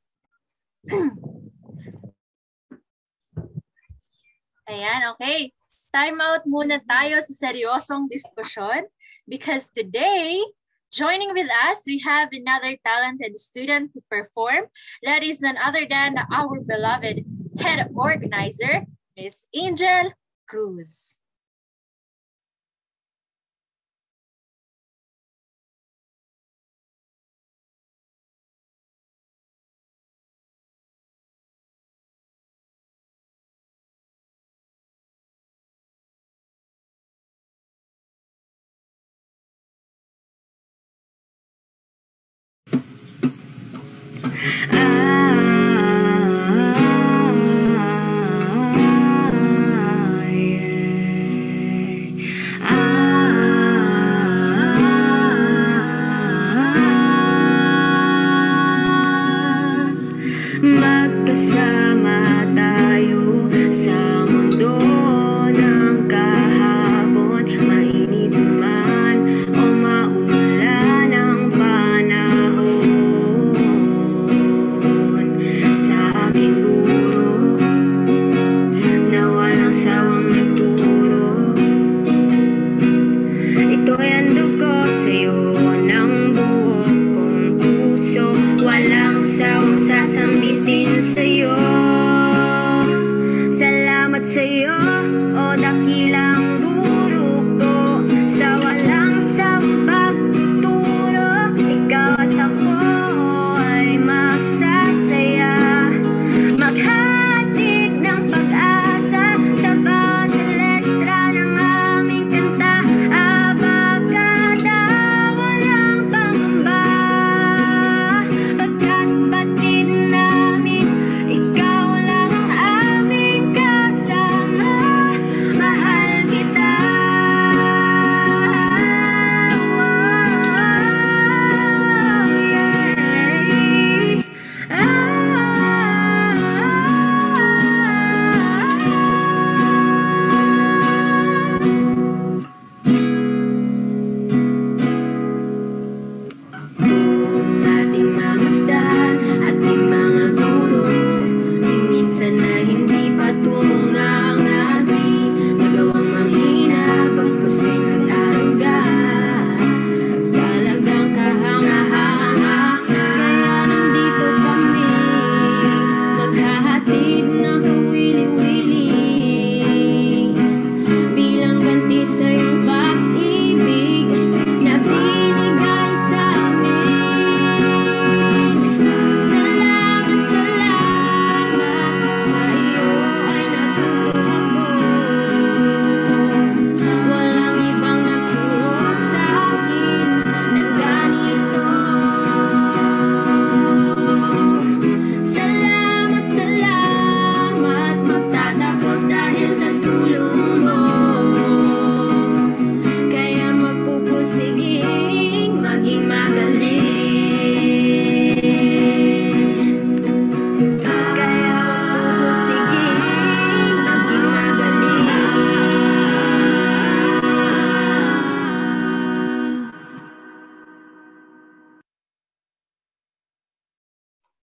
Ayan, okay. Time out muna tayo sa seryosong diskusyon because today, joining with us, we have another talented student to perform. That is none other than our beloved head organizer, Miss Angel Cruz. Magkasama tayo sa mundo ng kahapon, mainit man o maulan ang panahon. Sa aking guro na walang sawang nagturo, ito'y handog ko sa'yo ng buo kong puso, walang sawang sasambitin sa'yo. Salamat sa'yo, o dakilang guro ko, sa walang sawang pagtuturo. Ikaw at ako ay magsasaya, maghatid ng pag-asa sa bawat letra ng aming kanta. Abagada, walang pangamba, pagkat batid namin, ikaw lang ang aming kasama. Mahal kita. Kung ating mamasdan, ating mga guro, di minsan na hindi patungo nga ang ati, nagawang manghina, pagkus ay nag-aral ka, talagang kahanga-hanga. Kaya nandito kami, maghahatid ng kawili-wili, bilang ganti sa iyong pag-ibig na binigay sa amin. Salamat, salamat, sa iyo ay natuto ako. Walang ibang nagturo sa akin ng ganito. Salamat, salamat, magtatapos dahil sa tulong mo. Kaya magpupusiging maging magaling. Kaya magpupusiging maging magaling.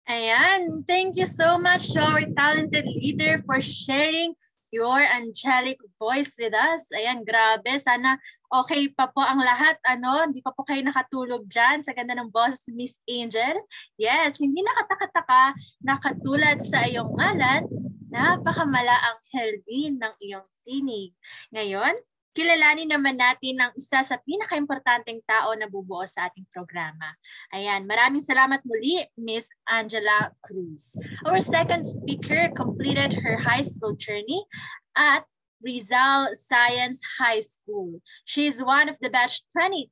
Ayan, thank you so much to our talented leader for sharing your angelic voice with us. Ayan, grabe. Sana okay pa po ang lahat. Hindi pa po kayo nakatulog dyan sa ganda ng boses ni Miss Angel. Yes, hindi nakataka-taka na katulad sa iyong ngalan, napakamalaanghel din ng iyong tinig. Ngayon, kilalanin naman natin ang isa sa pinaka-importanteng tao na bubuo sa ating programa. Ayan, maraming salamat muli, Miss Angela Cruz. Our second speaker completed her high school journey at Rizal Science High School. She is one of the batch 2020,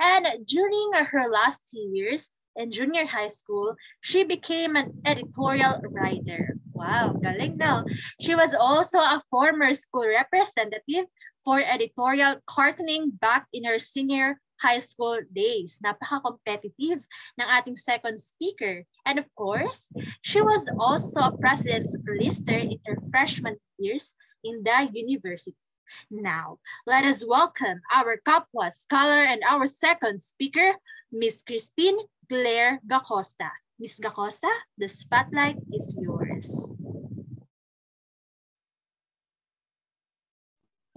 and during her last 2 years in junior high school, she became an editorial writer. Wow, galing no? She was also a former school representative for editorial cartooning back in her senior high school days. Napaka-competitive ng ating second speaker. And of course, she was also a president's lister in her freshman years in the university. Now, let us welcome our Kapwa scholar and our second speaker, Miss Christine Claire Gacosta. Miss Gacosta, the spotlight is yours.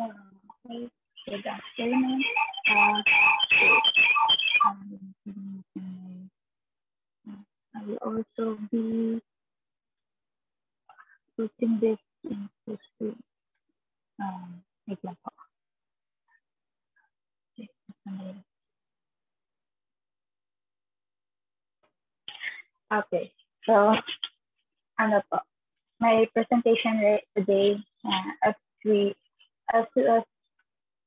Okay, good afternoon. I will also be putting this into screen. Wait lang po. Okay, so ano po, my presentation today, as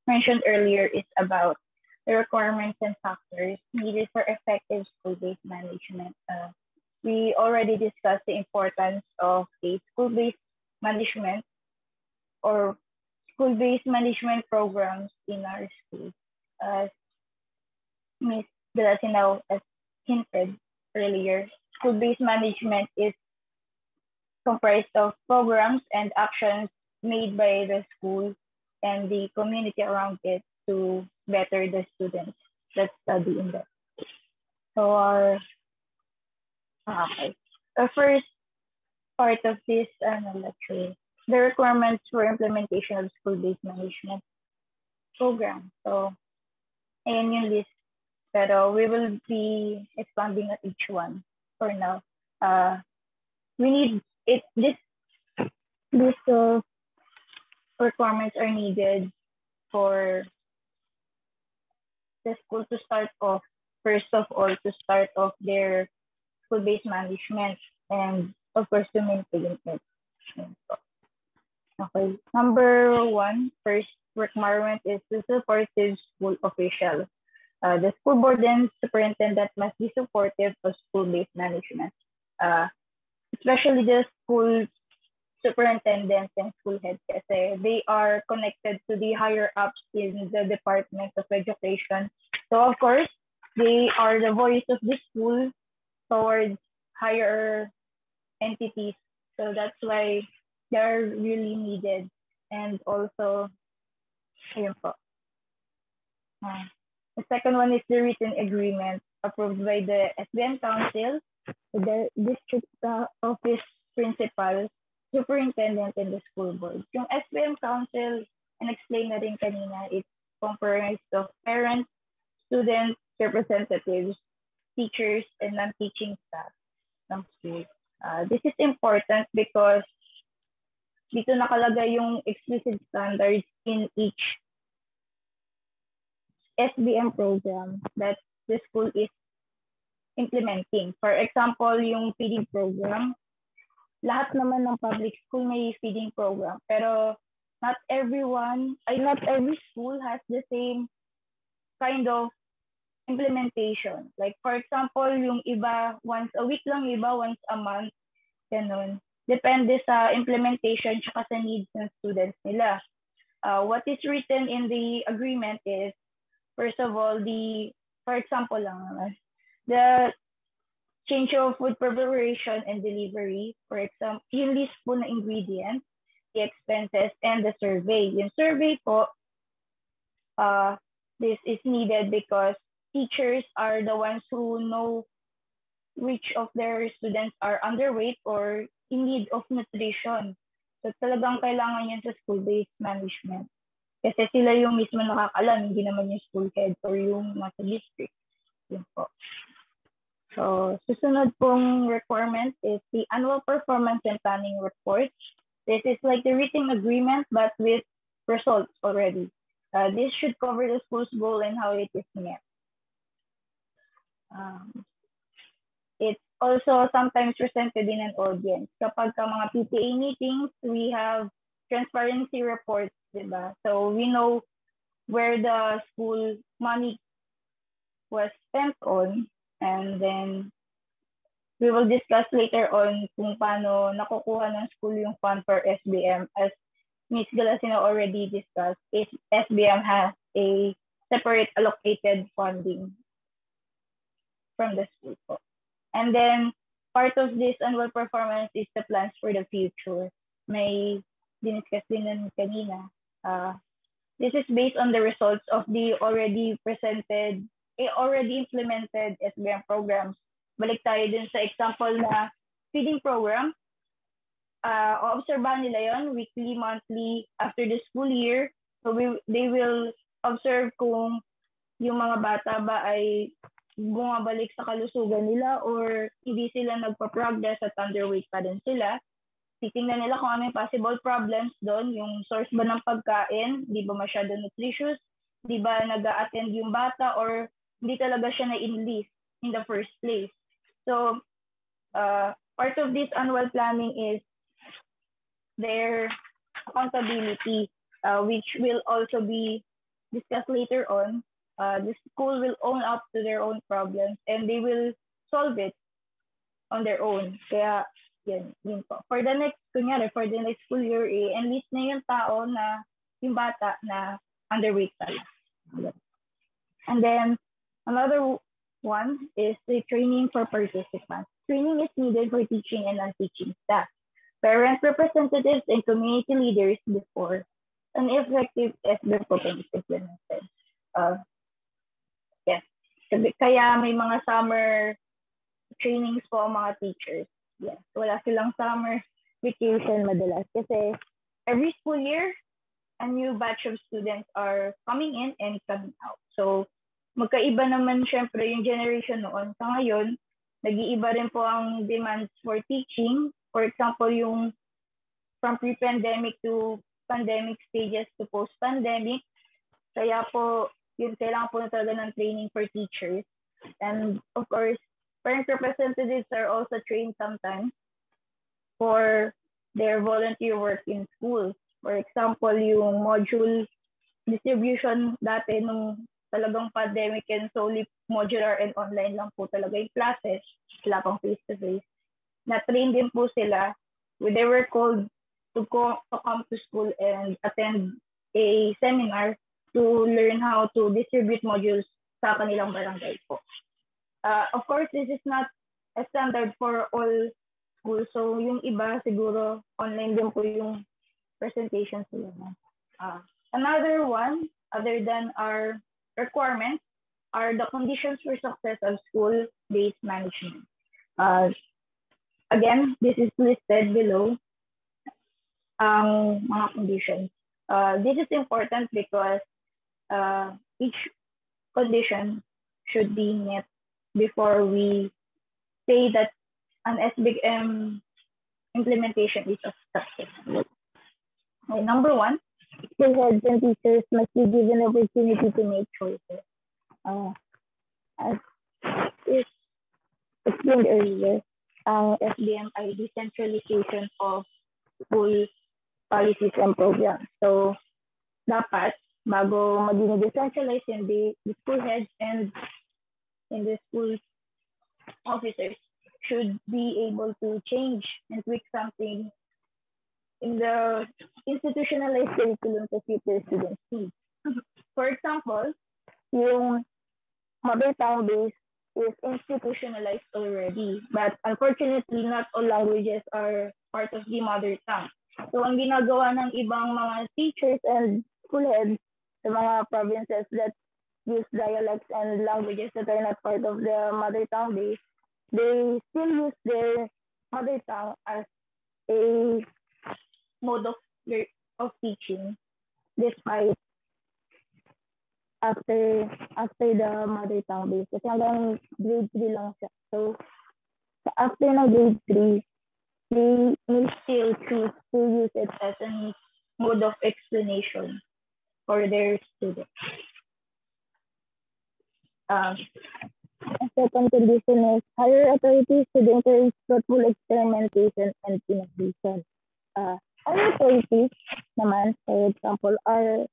mentioned earlier, is about the requirements and factors needed for effective school-based management. We already discussed the importance of a school-based management or school-based management programs in our schools. As Ms. Galasinaw has hinted earlier, school-based management is comprised of programs and actions made by the school and the community around it to better the students that study in that. So our first part of this lecture, the requirements for implementation of school-based management program. So, ayan yung list. Pero we will be expanding at each one for now. We need it. These requirements are needed for the school to start off. First of all, to start off their school-based management and of course to maintain it. Okay. Number one, first requirement is the supportive school official. The school board and superintendent must be supportive of school-based management, especially the school superintendents and school heads, kasi they are connected to the higher ups in the Department of Education. So of course, they are the voice of the school towards higher entities. So that's why they're really needed. And also, ayun po. The second one is the written agreement approved by the SBM Council, the district office principal, superintendent, and the school board. Yung SBM Council, and-explain na rin kanina, it's comprised of parents, students, representatives, teachers, and non-teaching staff ng school. This is important because dito nakalagay yung explicit standards in each SBM program that the school is implementing. For example, yung feeding program, lahat naman ng public school may feeding program, pero not every school has the same kind of implementation. Like for example, yung iba once a week lang, iba once a month, ganun. Depende sa implementation tsaka sa needs ng students nila. What is written in the agreement is, first of all, for example lang, the change of food preparation and delivery, for example, yung list po na ingredients, the expenses, and the survey. Yung survey po, this is needed because teachers are the ones who know which of their students are underweight or in need of nutrition. So talagang kailangan yun sa school-based management. Kasi sila yung mismo nakakalam, hindi naman yung school head or yung nasa district. Yun po. So, susunod pong requirement is the annual performance and planning report. This is like the written agreement, but with results already. This should cover the school's goal and how it is met. It's also sometimes presented in an audience. Kapag ka mga PTA meetings, we have transparency reports, diba? So we know where the school money was spent on, and then we will discuss later on kung paano nakukuha ng school yung fund for SBM. As Ms. Galasino already discussed, SBM has a separate allocated funding from the school. And then part of this annual performance is the plans for the future. May diniscuss din nun kanina. This is based on the results of the already implemented SBM programs. Balik tayo dun sa example na feeding program. Obserbahan nila yon weekly, monthly, after the school year. So they will observe kung yung mga bata ba ay bumabalik sa kalusugan nila or hindi sila nagpa-progress at underweight pa rin sila. Titingnan nila kung ano yung possible problems doon, yung source ba ng pagkain, di ba masyado nutritious, di ba nag-a-attend yung bata or hindi talaga siya na-enlist in the first place. So, part of this annual planning is their accountability, which will also be discussed later on. The school will own up to their own problems and they will solve it on their own. Kaya, yun po. For the next school year, enlist na yung tao na, yung bata na underweight pala. And then, another one is the training for participants. Training is needed for teaching and non-teaching staff, parent representatives, and community leaders before an effective SB program is implemented. Yes. Kaya may mga summer trainings po ang mga teachers. Yes. Wala silang summer vacation madalas kasi every school year, a new batch of students are coming in and coming out. So, magkaiba naman syempre yung generation noon. Sa ngayon, nag-iiba rin po ang demands for teaching. For example, yung from pre-pandemic to pandemic stages to post-pandemic. Kaya po, yun kailangan po na talaga ng training for teachers. And of course, parent representatives are also trained sometimes for their volunteer work in schools. For example, yung module distribution dati nung talagang pandemic and solely modular and online lang po talaga yung classes, wala pang face-to-face. Na-train din po sila. They were called to come to school and attend a seminar to learn how to distribute modules sa kanilang barangay po. Of course, this is not a standard for all schools. So yung iba siguro online din po yung presentations nila. Another one, other than our requirements, are the conditions for success of school-based management. Again, this is listed below ang mga conditions. This is important because each condition should be met before we say that an SBIGM implementation is a success. Okay, number one, school heads and teachers must be given opportunity to make choices. As is explained earlier, ang SBM ay decentralization of school policies and programs. So, dapat, bago maging decentralized in the school heads and in the school officers should be able to change and tweak something in the institutionalized curriculum to fit their students' needs. For example, yung mother tongue base is institutionalized already, but unfortunately, not all languages are part of the mother tongue. So, ang ginagawa ng ibang mga teachers and school heads sa mga provinces that use dialects and languages that are not part of the mother tongue base, they still use their mother tongue as a mode of teaching, despite after the mother tongue base. Kasi hanggang grade 3 lang siya. So, after na grade 3, they may still choose to use it as a mode of explanation for their students. A second condition is higher authorities should encourage thoughtful experimentation and innovation. Higher authorities naman, for example, are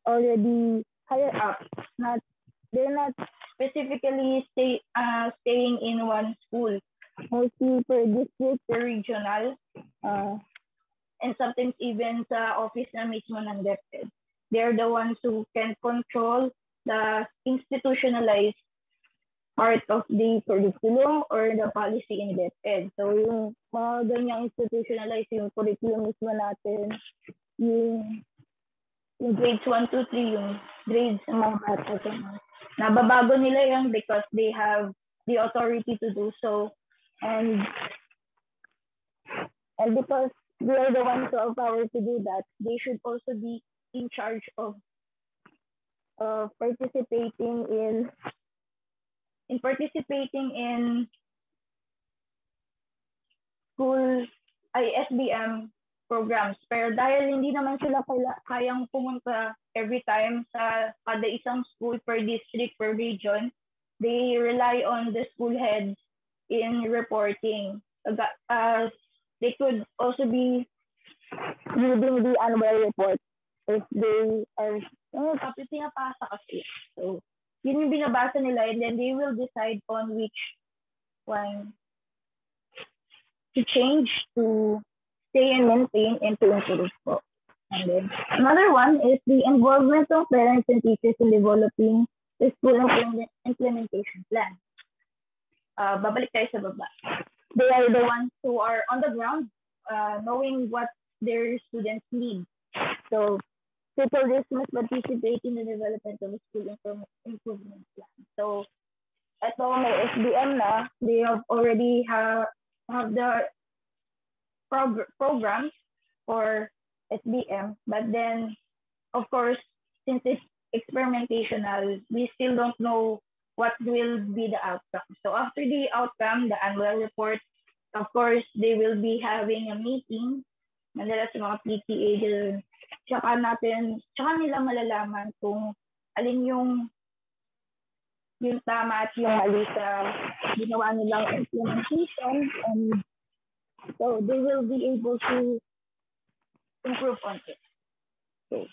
already higher up. They're not specifically staying in one school. Mostly per district, per regional, and sometimes even sa office na mismo ng DepEd. They're the ones who can control the institutionalized part of the curriculum or the policy in DepEd. So yung mga ganyang institutionalized yung curriculum mismo natin, yung grades 1, 2, 3, yung grades ng mga bata. Nababago nila yan because they have the authority to do so. And because they are the ones who have power to do that, they should also be in charge of participating in school SBM programs. Pero dahil hindi naman sila kayang pumunta every time sa kada isang school per district, per region, they rely on the school heads in reporting. They could also be reading the annual report if they are, kapit pinapasa kasi. So, yun yung binabasa nila, and then they will decide on which one to change, to stay and maintain, and to improve po. And then another one is the involvement of parents and teachers in developing the school implementation plan. Babalik tayo sa baba. They are the ones who are on the ground, knowing what their students need. So people must participate in the development of the school improvement plan. So ito may SBM na, they have already have the programs for SBM, but then of course, since it's experimentational, we still don't know what will be the outcome. So after the outcome, the annual report, of course, they will be having a meeting, madalas sa mga PTA, tsaka nila malalaman kung alin yung tama at yung mali sa ginawa nilang implementation, and so they will be able to improve on it. Okay.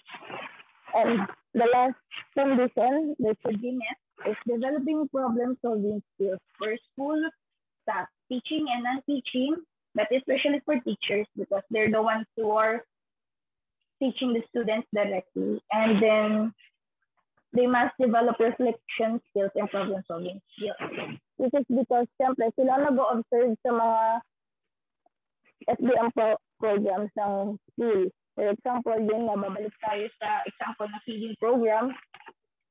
And the last condition that should be met is developing problem-solving skills for school staff, teaching and non-teaching, but especially for teachers because they're the ones who are teaching the students directly. And then they must develop reflection skills and problem-solving skills. This is because, siyempre, sila nag-observe sa mga SBM programs ng school. For example, yun nga, babalik tayo sa example na feeding program.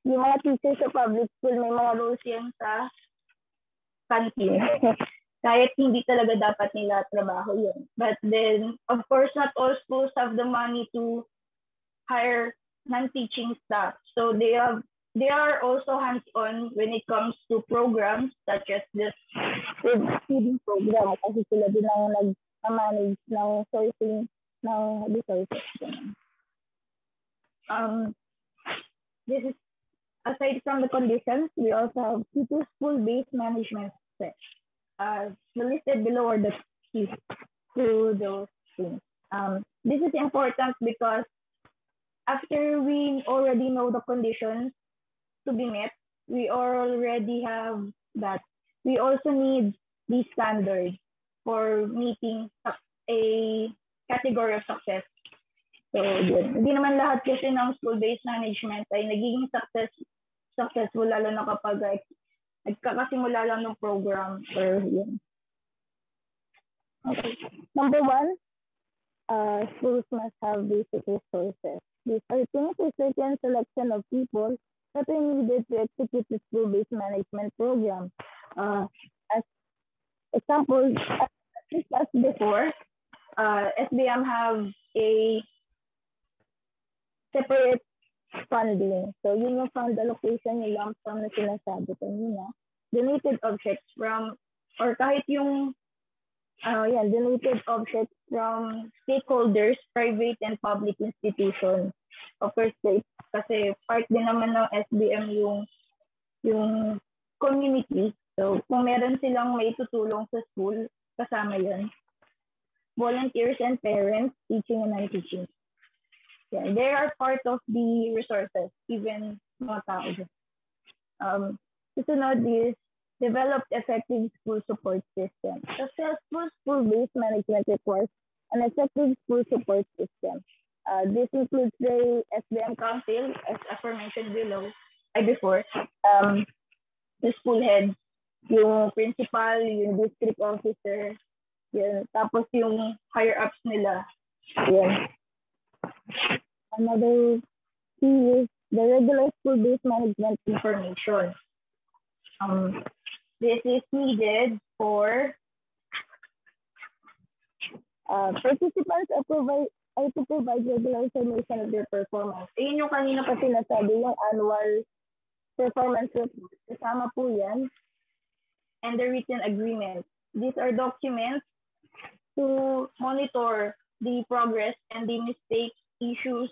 Yung mga teachers sa public school, may mga roles yan sa canteen. Kahit hindi talaga dapat nila trabaho yun. But then, of course, not all schools have the money to hire non-teaching staff. So they are also hands-on when it comes to programs such as this feeding program. Kasi sila din ang nag-manage ng sourcing ng resources. This is aside from the conditions, we also have two school-based management steps. Listed below are the keys to those things. This is important because after we already know the conditions to be met, we already have that. We also need the standards for meeting a category of success. So, yun. Hindi naman lahat kasi ng school-based management ay nagiging successful lalo na kapag nagkakasimula lang ng program or yun. Okay. Number one, schools must have basic resources. These are things to certain selection of people that are needed to execute the school-based management program. As example, as discussed before, SBM have a separate funding. So yun yung fund allocation, yung lump sum na sinasabi kanina. Donated objects from, or kahit yung, donated objects from stakeholders, private and public institutions. Of course, kasi part din naman ng SBM yung community. So kung meron silang may tutulong sa school, kasama yun. Volunteers and parents, teaching and non-teaching. Yeah, they are part of the resources, even mga tao. Susunod is developed effective school support system. Successful school-based management requires an effective school support system. This includes the SBM Council, as aforementioned before, the school head, yung principal, yung district officer, yun. Tapos yung higher-ups nila. Yun. Another key is the regular school-based management information. This is needed for participants ay to provide regular information of their performance. Ayun yung kanina pa sinasabi, yung annual performance report. Kasama po yan. And the written agreement. These are documents to monitor the progress and the mistakes, issues,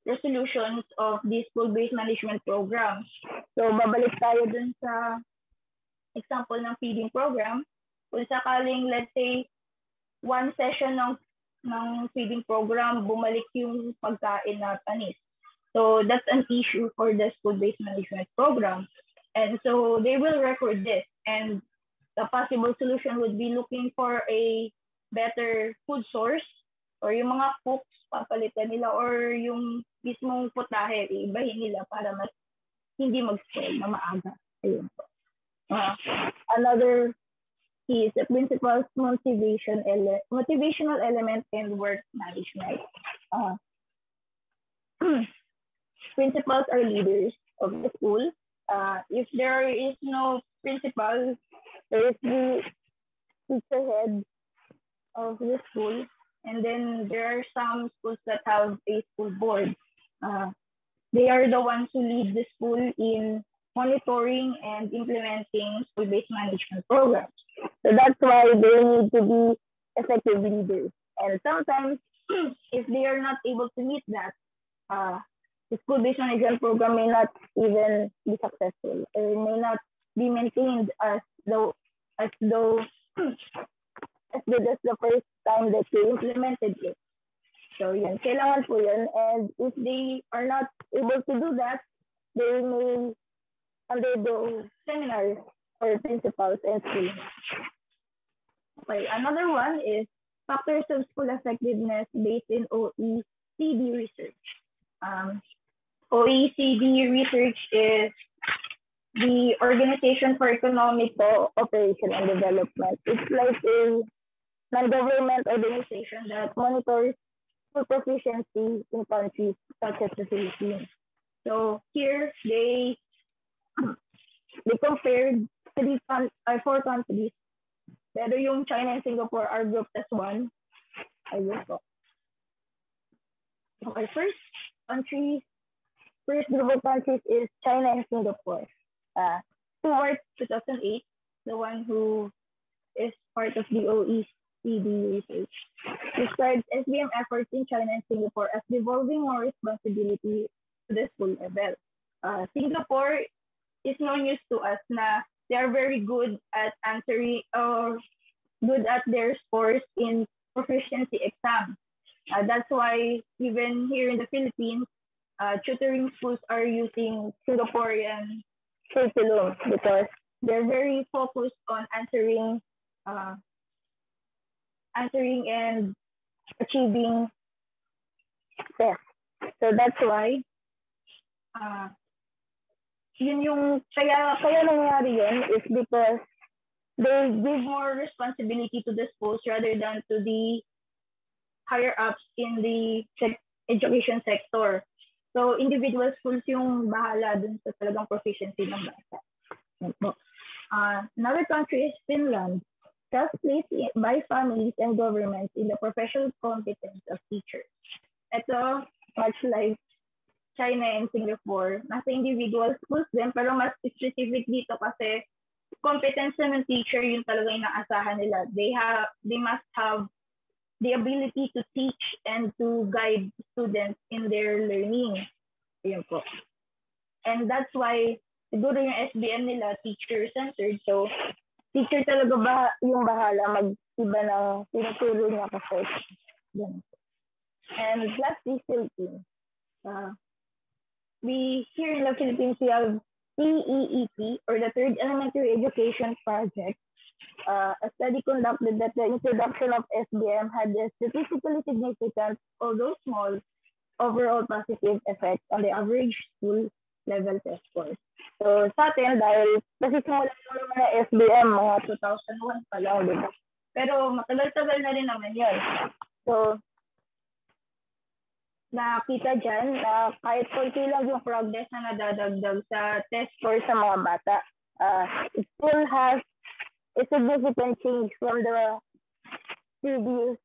resolutions of the school-based management program. So, babalik tayo dun sa example ng feeding program. Kung sakaling, let's say, one session ng feeding program, bumalik yung pagkain na panis. So, that's an issue for the school-based management program. And so, they will record this. And the possible solution would be looking for a better food source or yung mga cooks, papalitan nila or yung mismong putahe, ibahin nila para mas hindi mag-spoil na maaga. Ayun po. Another key is the principal's motivational element in work management. Principals are leaders of the school. If there is no principal, there is the teacher head of the school, and then there are some schools that have a school board. They are the ones who lead the school in monitoring and implementing school-based management programs. So that's why they need to be effective leaders. And sometimes, if they are not able to meet that, the school-based management program may not even be successful. It may not be maintained as good as the first time that they implemented it. So yan, kailangan po yun. And if they are not able to do that, they may undergo seminars for principals and students. Okay, another one is factors of school effectiveness based in OECD research. OECD research is the Organization for Economic Cooperation and Development. It's like a non-government organization that monitors school proficiency in countries such as the Philippines. So here they compared four countries. Pero yung China and Singapore are grouped as one. Ayun po. Okay, first group of countries is China and Singapore. Towards 2008, the one who is part of the OECD research, described SBM efforts in China and Singapore as devolving more responsibility to the school level. Singapore is no news to us na they are very good at answering or good at their scores in proficiency exams. That's why even here in the Philippines, tutoring schools are using Singaporean curriculum because they're very focused on answering and achieving tests. So that's why yun yung kaya nangyari yun is because they give more responsibility to the schools rather than to the higher ups in the education sector. So individual schools yung bahala dun sa talagang proficiency ng bata. Another country is Finland, self-placed by families and governments in the professional competence of teachers. Ito, much like China and Singapore, nasa individual schools din, pero mas specific dito kasi competence ng teacher yung talaga yung naasahan nila. They must have the ability to teach and to guide students in their learning. Ayun po. And that's why siguro yung SBM nila teacher-centered. So, teacher talaga yung bahala mag-iba ng tinuturo niya kasi. And lastly, Philippines. Here in the Philippines, we have TEEP, or the Third Elementary Education Project. A study conducted that the introduction of SBM had a statistically significant, although small, overall positive effect on the average school level test scores. So sa atin, dahil kasi simula naman na SBM, mga 2001 pa lang, diba? Pero matagal-tagal na rin naman yun. So, nakita dyan na kahit konti lang yung progress na nadadagdag sa test score sa mga bata, it still has a significant change from the previous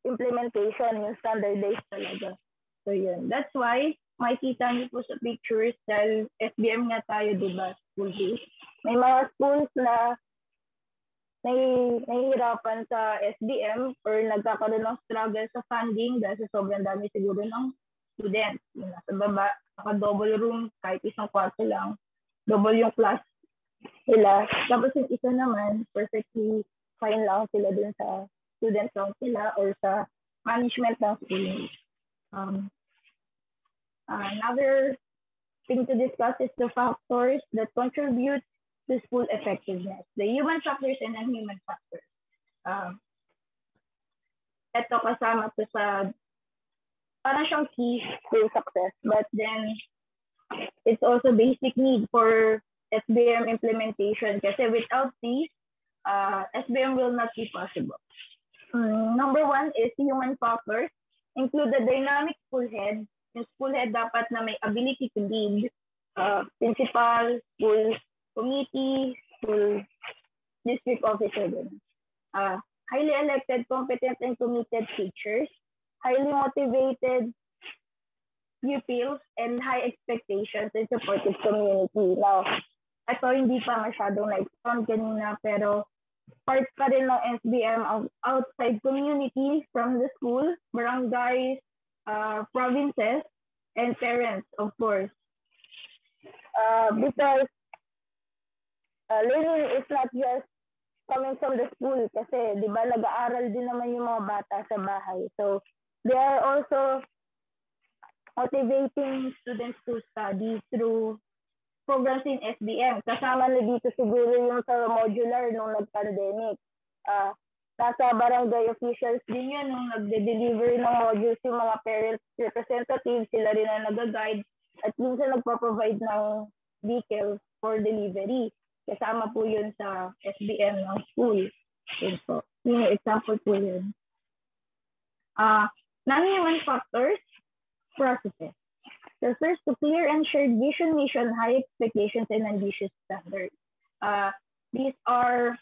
implementation, yung standardized talaga. So yun. That's why makikita niyo po sa pictures dahil SBM nga tayo, di ba? School-based. May mga schools na nahihirapan sa SBM or nagkakaroon ng struggle sa funding dahil sa sobrang dami siguro ng students. Yung nasa baba, naka-double room, kahit isang kwarto lang. Double yung class nila. Tapos yung isa naman, perfectly fine lang sila dun sa student count nila or sa management ng school. Another thing to discuss is the factors that contribute to school effectiveness. The human factors and non-human factors. Ito kasama to sa parang siyang key to success, but then it's also basic need for SBM implementation kasi without these, SBM will not be possible. Number one is human factors. Include the dynamic school head. Yung school head dapat na may ability to lead, principal, school committee, school district officer din. Highly elected, competent, and committed teachers, highly motivated pupils, and high expectations and supportive community. Now, ito hindi pa masyadong na-explain kanina, pero part pa rin ng SBM ang outside community from the school, barangays, provinces, and parents, of course. Because learning is not just coming from the school kasi, di ba, nag-aaral din naman yung mga bata sa bahay. So, they are also motivating students to study through programs in SBM. Kasama na dito siguro yung sa modular nung nag-pandemic. Nasa barangay officials din yun nung nagde-deliver ng modules yung mga parents representatives, sila rin na nag-guide at minsan nagpo-provide ng vehicles for delivery. Kasama po yun sa SBM ng school. Yun po. Yung example po yun. Non-human factors, processes. Refers to clear and shared vision, mission, high expectations, and ambitious standards. These are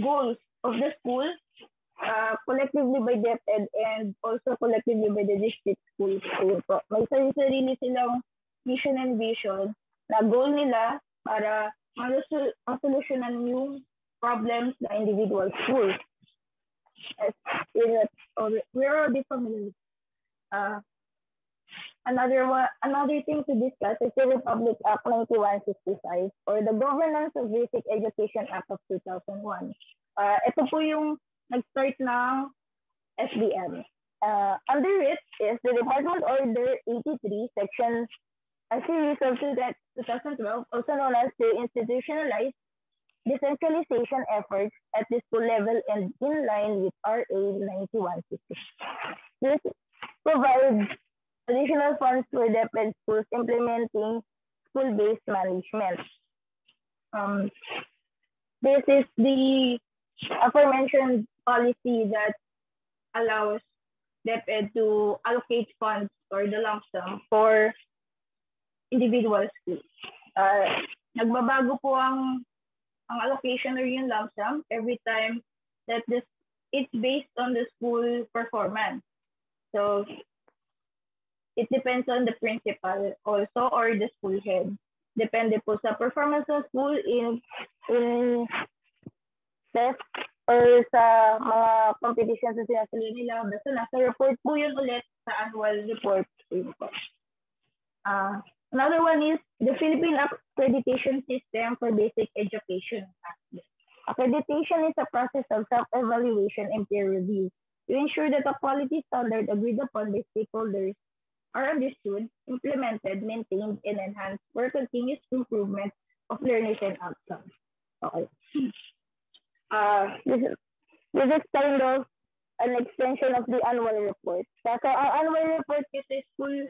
goals of the school, collectively by DepEd and also collectively by the district schools. May sarili silang mission and vision na goal nila para masolusyonan yung problems na individual schools. We're already familiar. Another thing to discuss is the Republic Act 9165 or the Governance of Basic Education Act of 2001. Ito po yung nag-start ng SBM. Under it is the Department Order 83, Section a series of 2012, also known as the institutionalized decentralization efforts at the school level and in line with RA 9166. This provides additional funds for DepEd schools implementing school-based management. This is the aforementioned policy that allows DepEd to allocate funds or the lump sum for individual schools. Nagbabago po ang allocation or yung lump sum every time that it's based on the school performance. So it depends on the principal also or the school head. Depende po sa performance ng school in test or sa mga competitions na sinasali nila. Basta nasa report po yun ulit sa annual report. Another one is the Philippine Accreditation System for Basic Education. Accreditation is a process of self-evaluation and peer review to ensure that the quality standard agreed upon by stakeholders are understood, implemented, maintained, and enhanced for continuous improvement of learners and outcomes. Okay. This is kind of an extension of the annual report. So our annual report is a school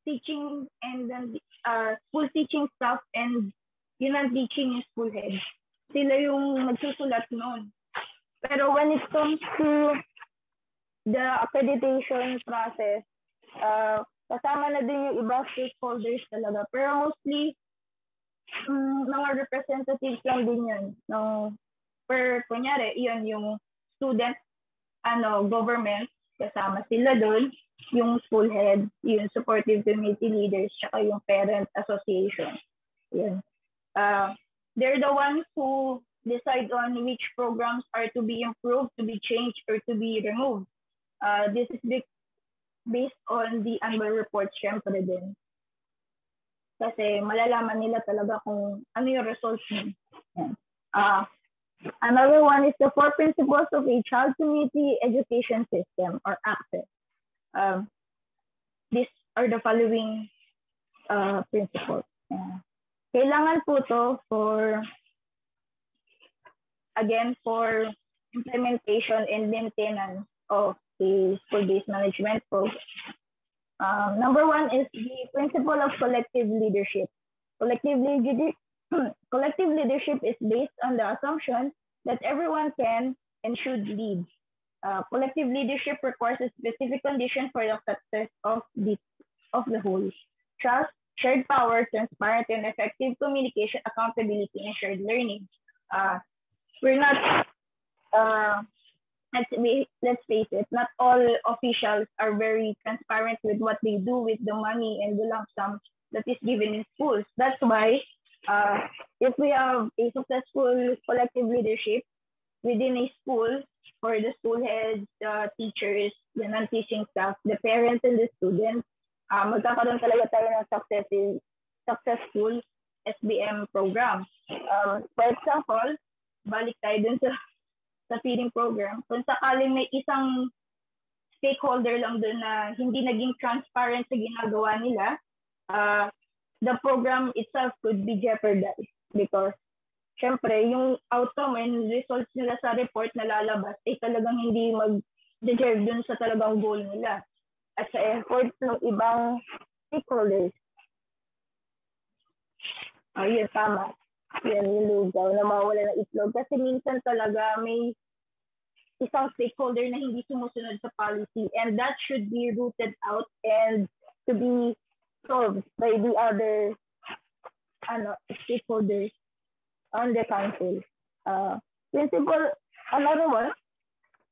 teaching and then school teaching staff and yun ang teaching yung school head. Sila yung nagsusulat noon. Pero when it comes to the accreditation process, kasama na din yung iba stakeholders talaga. Pero mostly, mga representatives lang din yun. No, kunyari, yun yung student government, kasama sila doon, yung school head, yung supportive community leaders, tsaka yung parent association. Yun. They're the ones who decide on which programs are to be improved, to be changed, or to be removed. This is based on the annual report, syempre din. Kasi malalaman nila talaga kung ano yung results niya. Another one is the 4 principles of a child community education system or access. These are the following principles. Kailangan po to for implementation and maintenance of the school-based management program. Number 1 is the principle of collective leadership. Collective leadership is based on the assumption that everyone can and should lead. Collective leadership requires a specific condition for the success of the whole. Trust, shared power, transparent and effective communication, accountability, and shared learning. We're not, let's face it, not all officials are very transparent with what they do with the money and the lump sum that is given in schools. That's why if we have a successful collective leadership within a school, for the school heads, the teachers, the non-teaching staff, the parents, and the students, magkakaroon talaga tayo ng successful SBM program. For example, balik tayo dun sa feeding program. Kung sakaling may isang stakeholder lang dun na hindi naging transparent sa ginagawa nila, the program itself could be jeopardized because syempre, yung outcome and results nila sa report na lalabas ay talagang hindi mag-deserve dun sa talagang goal nila at sa efforts ng ibang stakeholders. Yun, tama. Yan, yung lugaw na mawala ng itlog. Kasi minsan talaga may isang stakeholder na hindi sumusunod sa policy and that should be rooted out and to be solved by the other stakeholders on the council. Another one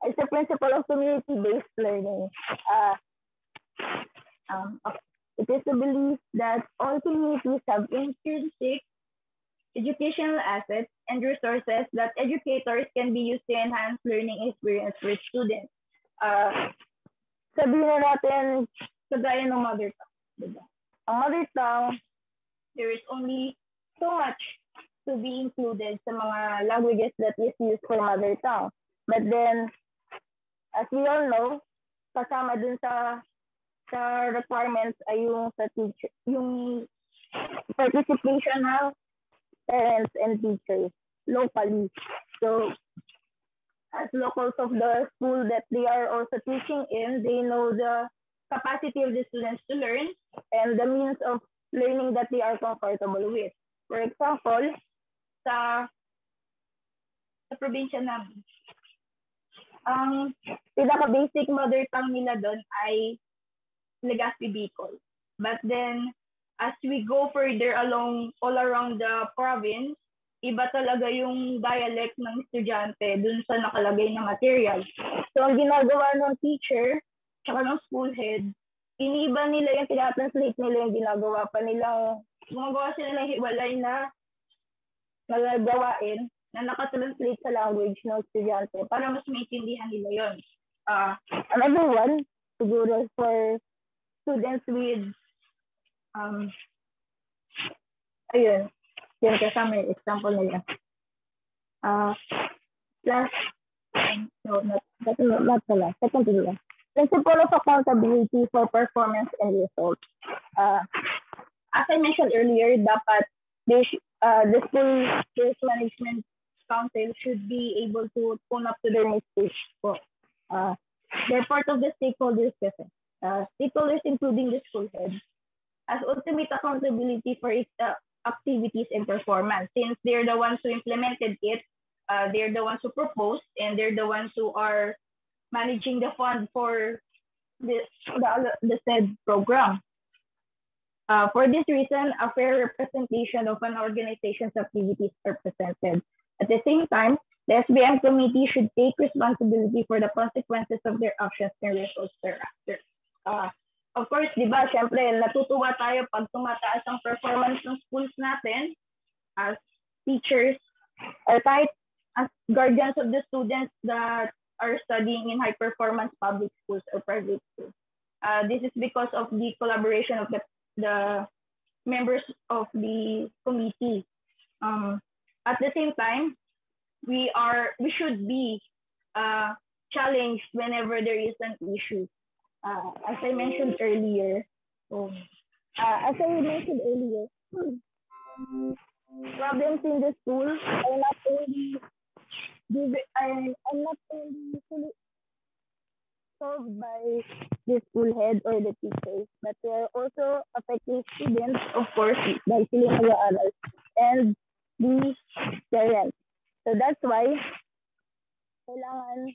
is the principle of community-based learning. It is the belief that all communities have intrinsic educational assets and resources that educators can be used to enhance learning experience for students. Sabihin na natin, kagaya ng mother tongue. Diba? Ang mother tongue, there is only so much to be included sa mga languages that is used for mother tongue. But then, as we all know, kasama dun sa requirements ay yung participation ng parents and teachers locally. So, as locals of the school that they are also teaching in, they know the capacity of the students to learn and the means of learning that they are comfortable with. For example, sa probinsya namin, ang pinaka-basic mother tongue nila doon ay Legazpi Bicol. But then, as we go further all around the province, iba talaga yung dialect ng estudyante dun sa nakalagay na material. So, ang ginagawa ng teacher, tsaka ng school head, iniiba nila yung tinatranslate nila yung ginagawa pa nilang, gumagawa sila ng hiwalay na gawain na nakatranslate sa language ng estudyante para mas maintindihan nila yun. Another one, siguro for students with, ayun, yun kasama yung example nila. Second to the last. Principle of accountability for performance and results. As I mentioned earlier, dapat the school-based management council should be able to own up to their mistakes. They're part of the stakeholders kasi. Stakeholders including the school head as ultimate accountability for its activities and performance. Since they're the ones who implemented it, they're the ones who proposed, and they're the ones who are managing the fund for the said program. For this reason, a fair representation of an organization's activities are presented. At the same time, The SBM committee should take responsibility for the consequences of their actions and results thereafter. Of course, di ba, syempre, natutuwa tayo pag tumataas ang performance ng schools natin as teachers or kahit as guardians of the students that are studying in high-performance public schools or private schools. This is because of the collaboration of the members of the committee. At the same time, we should be challenged whenever there is an issue. As I mentioned earlier, problems in the school are not only fully solved by the school head or the teachers, but they are also affecting students, of course, by sila nag-aaral, and the parents. So that's why kailangan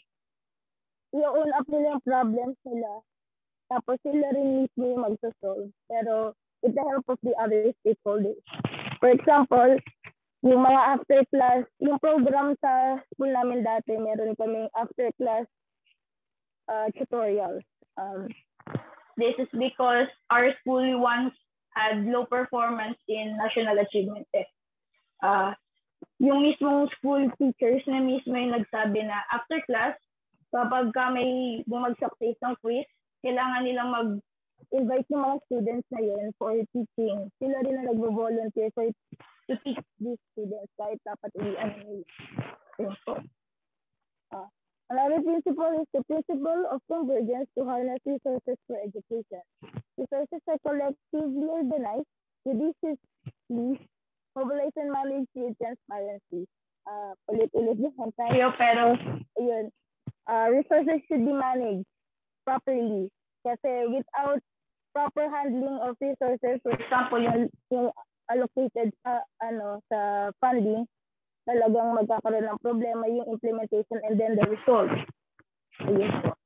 i-own up nila yung problems nila, tapos sila rin mismo yung magsasolve, pero with the help of the other stakeholders. For example, yung mga after class, yung program sa school namin dati, meron kaming after class tutorials. This is because our school once had low performance in national achievement test. Yung mismong school teachers na mismo yung nagsabi na after class, kapag may bumagsak sa isang quiz, kailangan nilang mag-invite yung mga students na yun for teaching. Sila rin na nagvo-volunteer to teach these students kahit dapat ulian nila. Another principle is the principle of convergence to harness resources for education. Resources are collectively organized, judiciously mobilize and manage with transparency. Ulit-ulit naman tayo, pero ayun, resources should be managed properly. Kasi without proper handling of resources, for example, yung allocated sa funding, talagang magkakaroon ng problema yung implementation and then the result. Ayun po.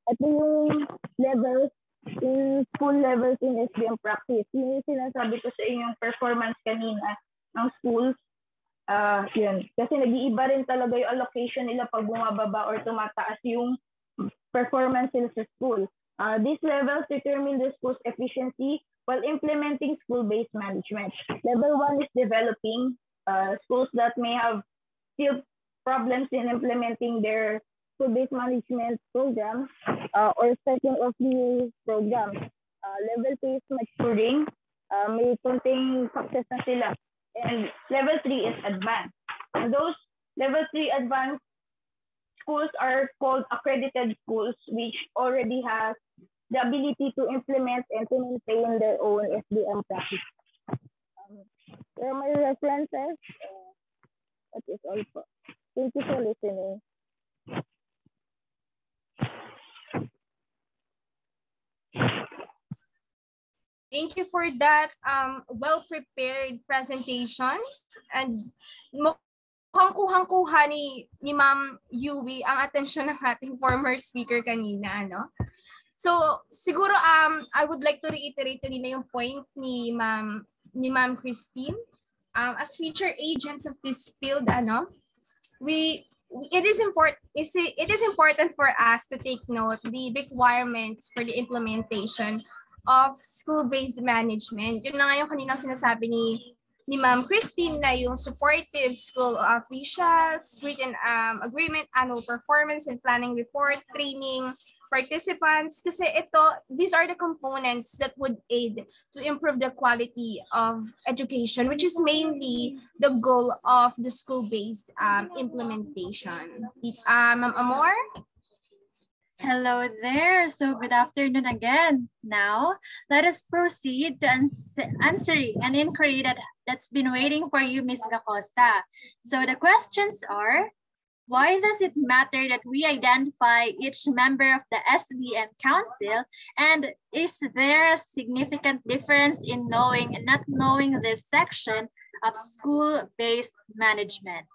Ito yung levels, in school levels in SBM practice. Yung sinasabi ko sa inyong performance kanina ng schools, yun. Kasi nag-iiba rin talaga yung allocation nila pag bumababa or tumataas yung performance nila sa school. These levels determine the school's efficiency while implementing school-based management. Level 1 is developing schools that may have still problems in implementing their school-based management programs or setting of new programs. Level 2 is maturing. May konting success na sila. And level 3 is advanced. And those level 3 advanced schools are called accredited schools, which already has the ability to implement and to maintain their own SBM practice. There are my references. That is all po. Thank you for listening. Thank you for that well-prepared presentation. And mukhang kuhang-kuha ni Ma'am Yui ang atensyon ng ating former speaker kanina, no? So, siguro I would like to reiterate kanina yung point ni Ma'am Christine. As future agents of this field, it is important for us to take note the requirements for the implementation of school-based management. Yun na nga yung kaninang sinasabi ni Ma'am Christine na yung supportive school officials, written agreement, annual performance and planning report, training participants. Kasi these are the components that would aid to improve the quality of education, which is mainly the goal of the school-based implementation. Ma'am Amor? Hello there. So good afternoon again. Now, let us proceed to answering an inquiry that's been waiting for you, Ms. Gacosta. So the questions are, why does it matter that we identify each member of the SBM Council? And is there a significant difference in knowing and not knowing this section of school-based management?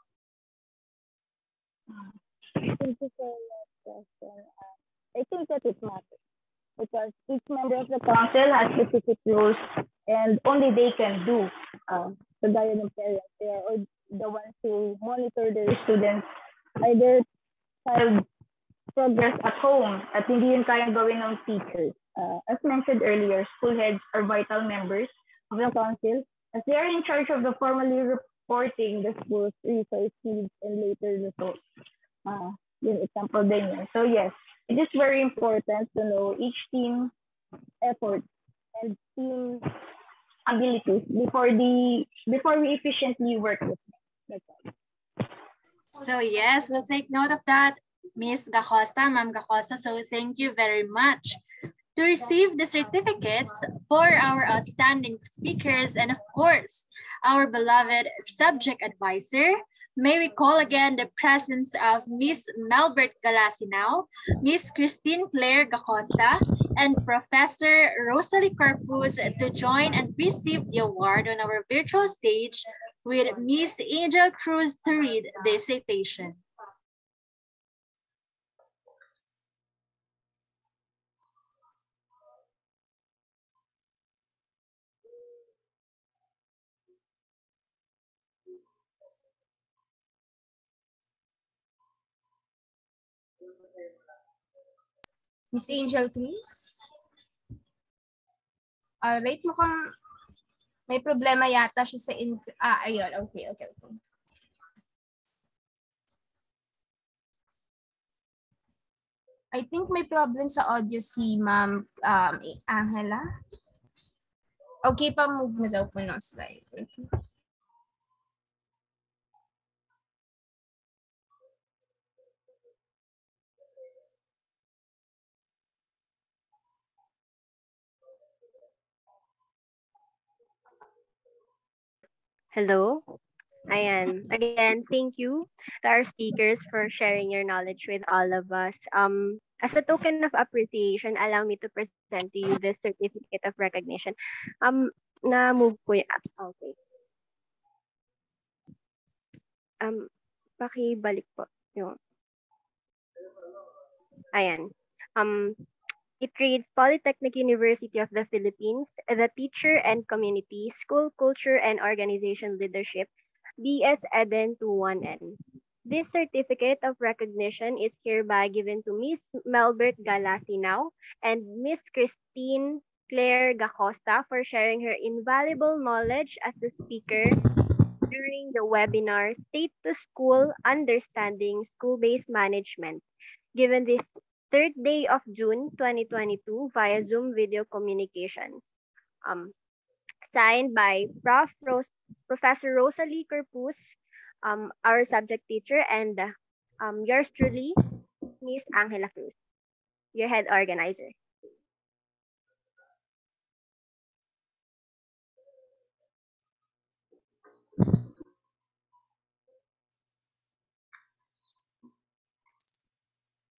Thank you for that question. I think that it matters because each member of the council has specific roles and only they can do. Kagaya ng parents, the ones who monitor their students, either child progress at home at hindi yun kayang gawin ng teachers. As mentioned earlier, school heads are vital members of the council as they are in charge of the formally reporting the school's resource needs and later results. Yung example din yun. So yes, it is very important to know each team effort and team abilities before we efficiently work with them. That's all. So yes, we'll take note of that, Miss Gacosta, Ma'am Gacosta. So thank you very much. To receive the certificates for our outstanding speakers and of course, our beloved subject advisor, may we call again the presence of Miss Melbert Galasinao, Miss Christine Claire Gacosta, and Professor Rosalie Corpus to join and receive the award on our virtual stage with Miss Angel Cruz to read the citation. Miss Angel, please. Alright, mukhang may problema yata siya sa ayun. Okay. I think may problem sa audio si Ma'am Angela. Okay, pa-move na daw po ng slide. Okay. Hello. Ayan. Again, thank you to our speakers for sharing your knowledge with all of us. As a token of appreciation, allow me to present to you this certificate of recognition. Na-move ko yung okay. Pakibalik po yung. Ayan. It reads Polytechnic University of the Philippines, the Teacher and Community, School Culture and Organization Leadership, BS Eden 21N. This certificate of recognition is hereby given to Miss Melbert Galasinao and Miss Christine Claire Gacosta for sharing her invaluable knowledge as a speaker during the webinar State to School Understanding School-Based Management, given this third day of June 2022 via Zoom video communications. Signed by Professor Rosalie Corpus, our subject teacher, and yours truly, Miss Angela Cruz, your head organizer.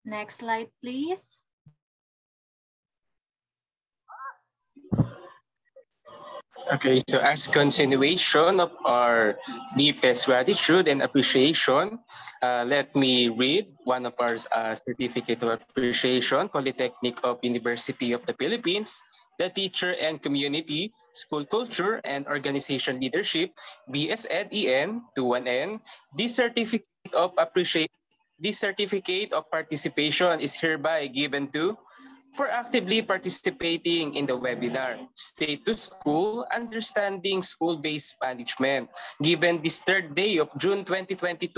Next slide, please. Okay, so as continuation of our deepest gratitude and appreciation, let me read one of our certificate of appreciation, Polytechnic of University of the Philippines, the Teacher and Community, School Culture and Organization Leadership, BSEDEN 21N. This certificate of participation is hereby given to for actively participating in the webinar, State to School, Understanding School-Based Management, given this third day of June 2022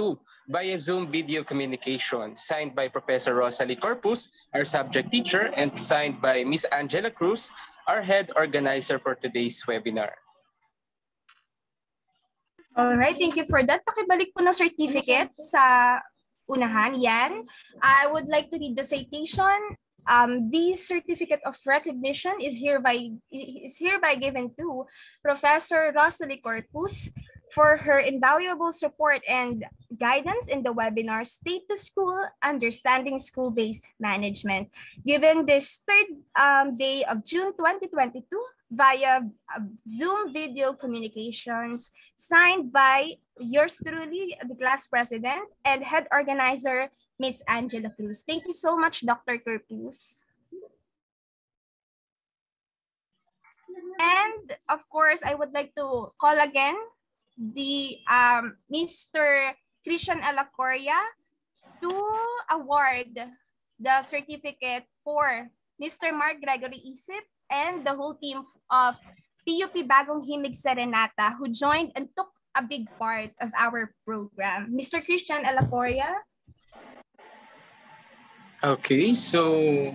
via Zoom video communication, signed by Professor Rosalie Corpus, our subject teacher, and signed by Ms. Angela Cruz, our head organizer for today's webinar. All right, thank you for that. Pakibalik po ng certificate sa unahan. Yan. I would like to read the citation. This certificate of recognition is hereby given to Professor Rosalie Corpus for her invaluable support and guidance in the webinar State to School, Understanding School-Based Management, given this third day of June 2022 via Zoom video communications, signed by yours truly, the class president and head organizer, Miss Angela Cruz. Thank you so much, Dr. Corpus. And of course, I would like to call again the Mr. Christian Alacoria to award the certificate for Mr. Mark Gregory Isip and the whole team of PUP Bagong Himig Serenata who joined and took a big part of our program. Mr. Christian Alacoria. Okay, so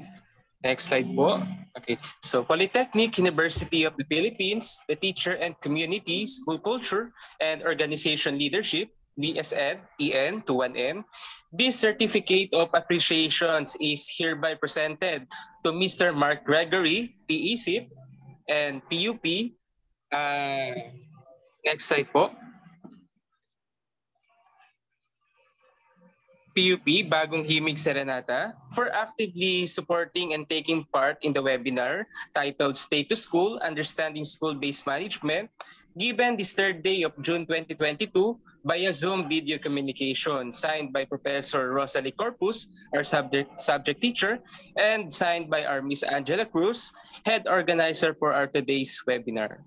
next slide po. Okay, so Polytechnic University of the Philippines, the Teacher and Community, School Culture, and Organization Leadership, BSN, EN to 1N. This certificate of appreciations is hereby presented to Mr. Mark Gregory, PECIP, and PUP. Next slide po. PUP, Bagong Himig Serenata, for actively supporting and taking part in the webinar titled Stay to School, Understanding School-Based Management, given this third day of June 2022 via Zoom video communication, signed by Professor Rosalie Corpus, our subject teacher, and signed by our Miss Angela Cruz, head organizer for our today's webinar.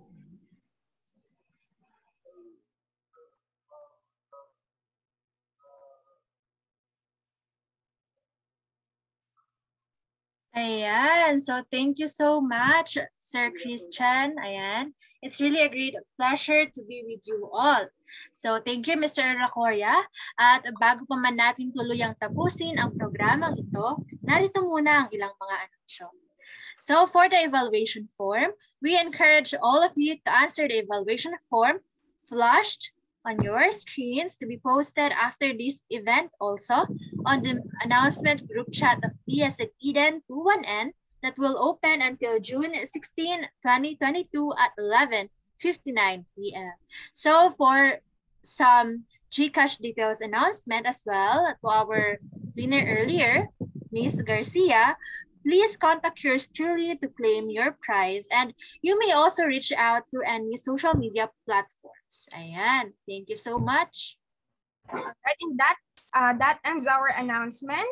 Ayan. So thank you so much, Sir Christian. Ayan. It's really a great pleasure to be with you all. So thank you, Mr. Alacoria. At bago pa man natin tuluyang tapusin ang programang ito, narito muna ang ilang mga anunsyo. So for the evaluation form, we encourage all of you to answer the evaluation form flashed on your screens to be posted after this event also on the announcement group chat of BSN Eden 21N that will open until June 16, 2022 at 11:59 p.m. So for some GCash details announcement as well to our winner earlier, Ms. Garcia, please contact yours truly to claim your prize, and you may also reach out through any social media platforms. Ayan, thank you so much. I think that ends our announcement.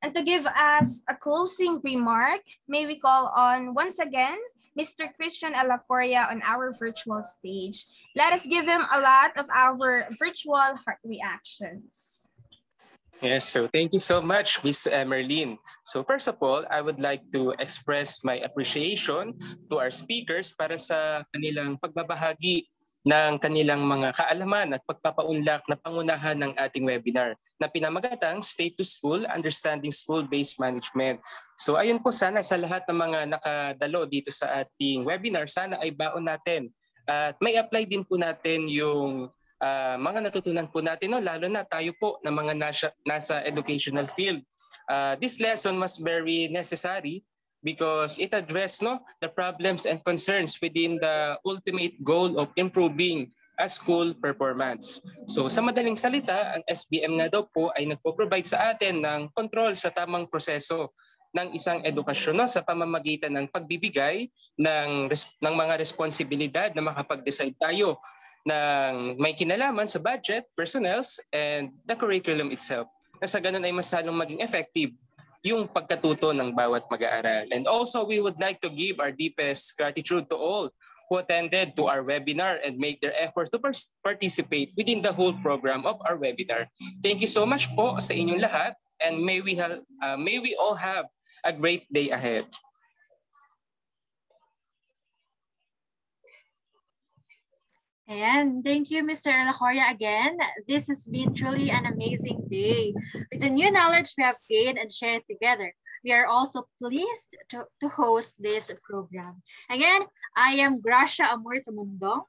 And to give us a closing remark, may we call on once again Mr. Christian Alacoria on our virtual stage. Let us give him a lot of our virtual heart reactions. Yes, so thank you so much, Miss Emerlyn. So first of all, I would like to express my appreciation to our speakers para sa kanilang pagbabahagi ng kanilang mga kaalaman at pagpapaunlak na pangunahan ng ating webinar na pinamagatang Stay to School, Understanding School-Based Management. So ayun po, sana sa lahat ng mga nakadalo dito sa ating webinar, sana ay baon natin at may apply din po natin yung mga natutunan po natin, no? Lalo na tayo po na mga nasa educational field. This lesson was very necessary because it addressed the problems and concerns within the ultimate goal of improving a school performance. So sa madaling salita, ang SBM nga daw po ay nagpo-provide sa atin ng control sa tamang proseso ng isang edukasyon sa pamamagitan ng pagbibigay ng mga responsibilidad na makapag-decide tayo ng may kinalaman sa budget, personnels, and the curriculum itself. Na sa ganun ay mas lalong maging effective yung pagkatuto ng bawat mag-aaral. And also, we would like to give our deepest gratitude to all who attended to our webinar and make their effort to participate within the whole program of our webinar. Thank you so much po sa inyong lahat, and may we all have a great day ahead. And thank you, Mr. Alacoria, again. This has been truly an amazing day. With the new knowledge we have gained and shared together, we are also pleased to host this program. Again, I am Gracia Amor Tamundong.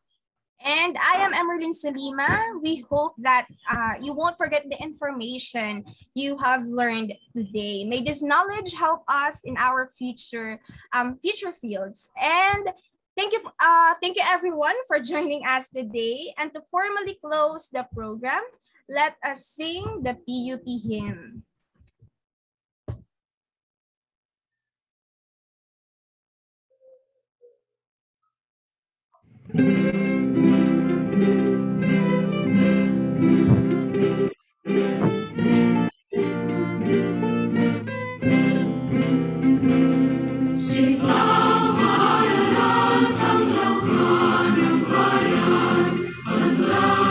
And I am Emerlyn Salima. We hope that you won't forget the information you have learned today. May this knowledge help us in our future fields. And thank you everyone for joining us today. And to formally close the program, let us sing the PUP hymn. Simpang aralan, tanglaw ka ng bayan, handa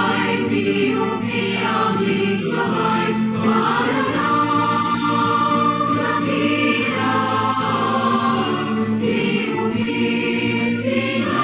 ay di aming kamay para lang nakilang di pinagpala.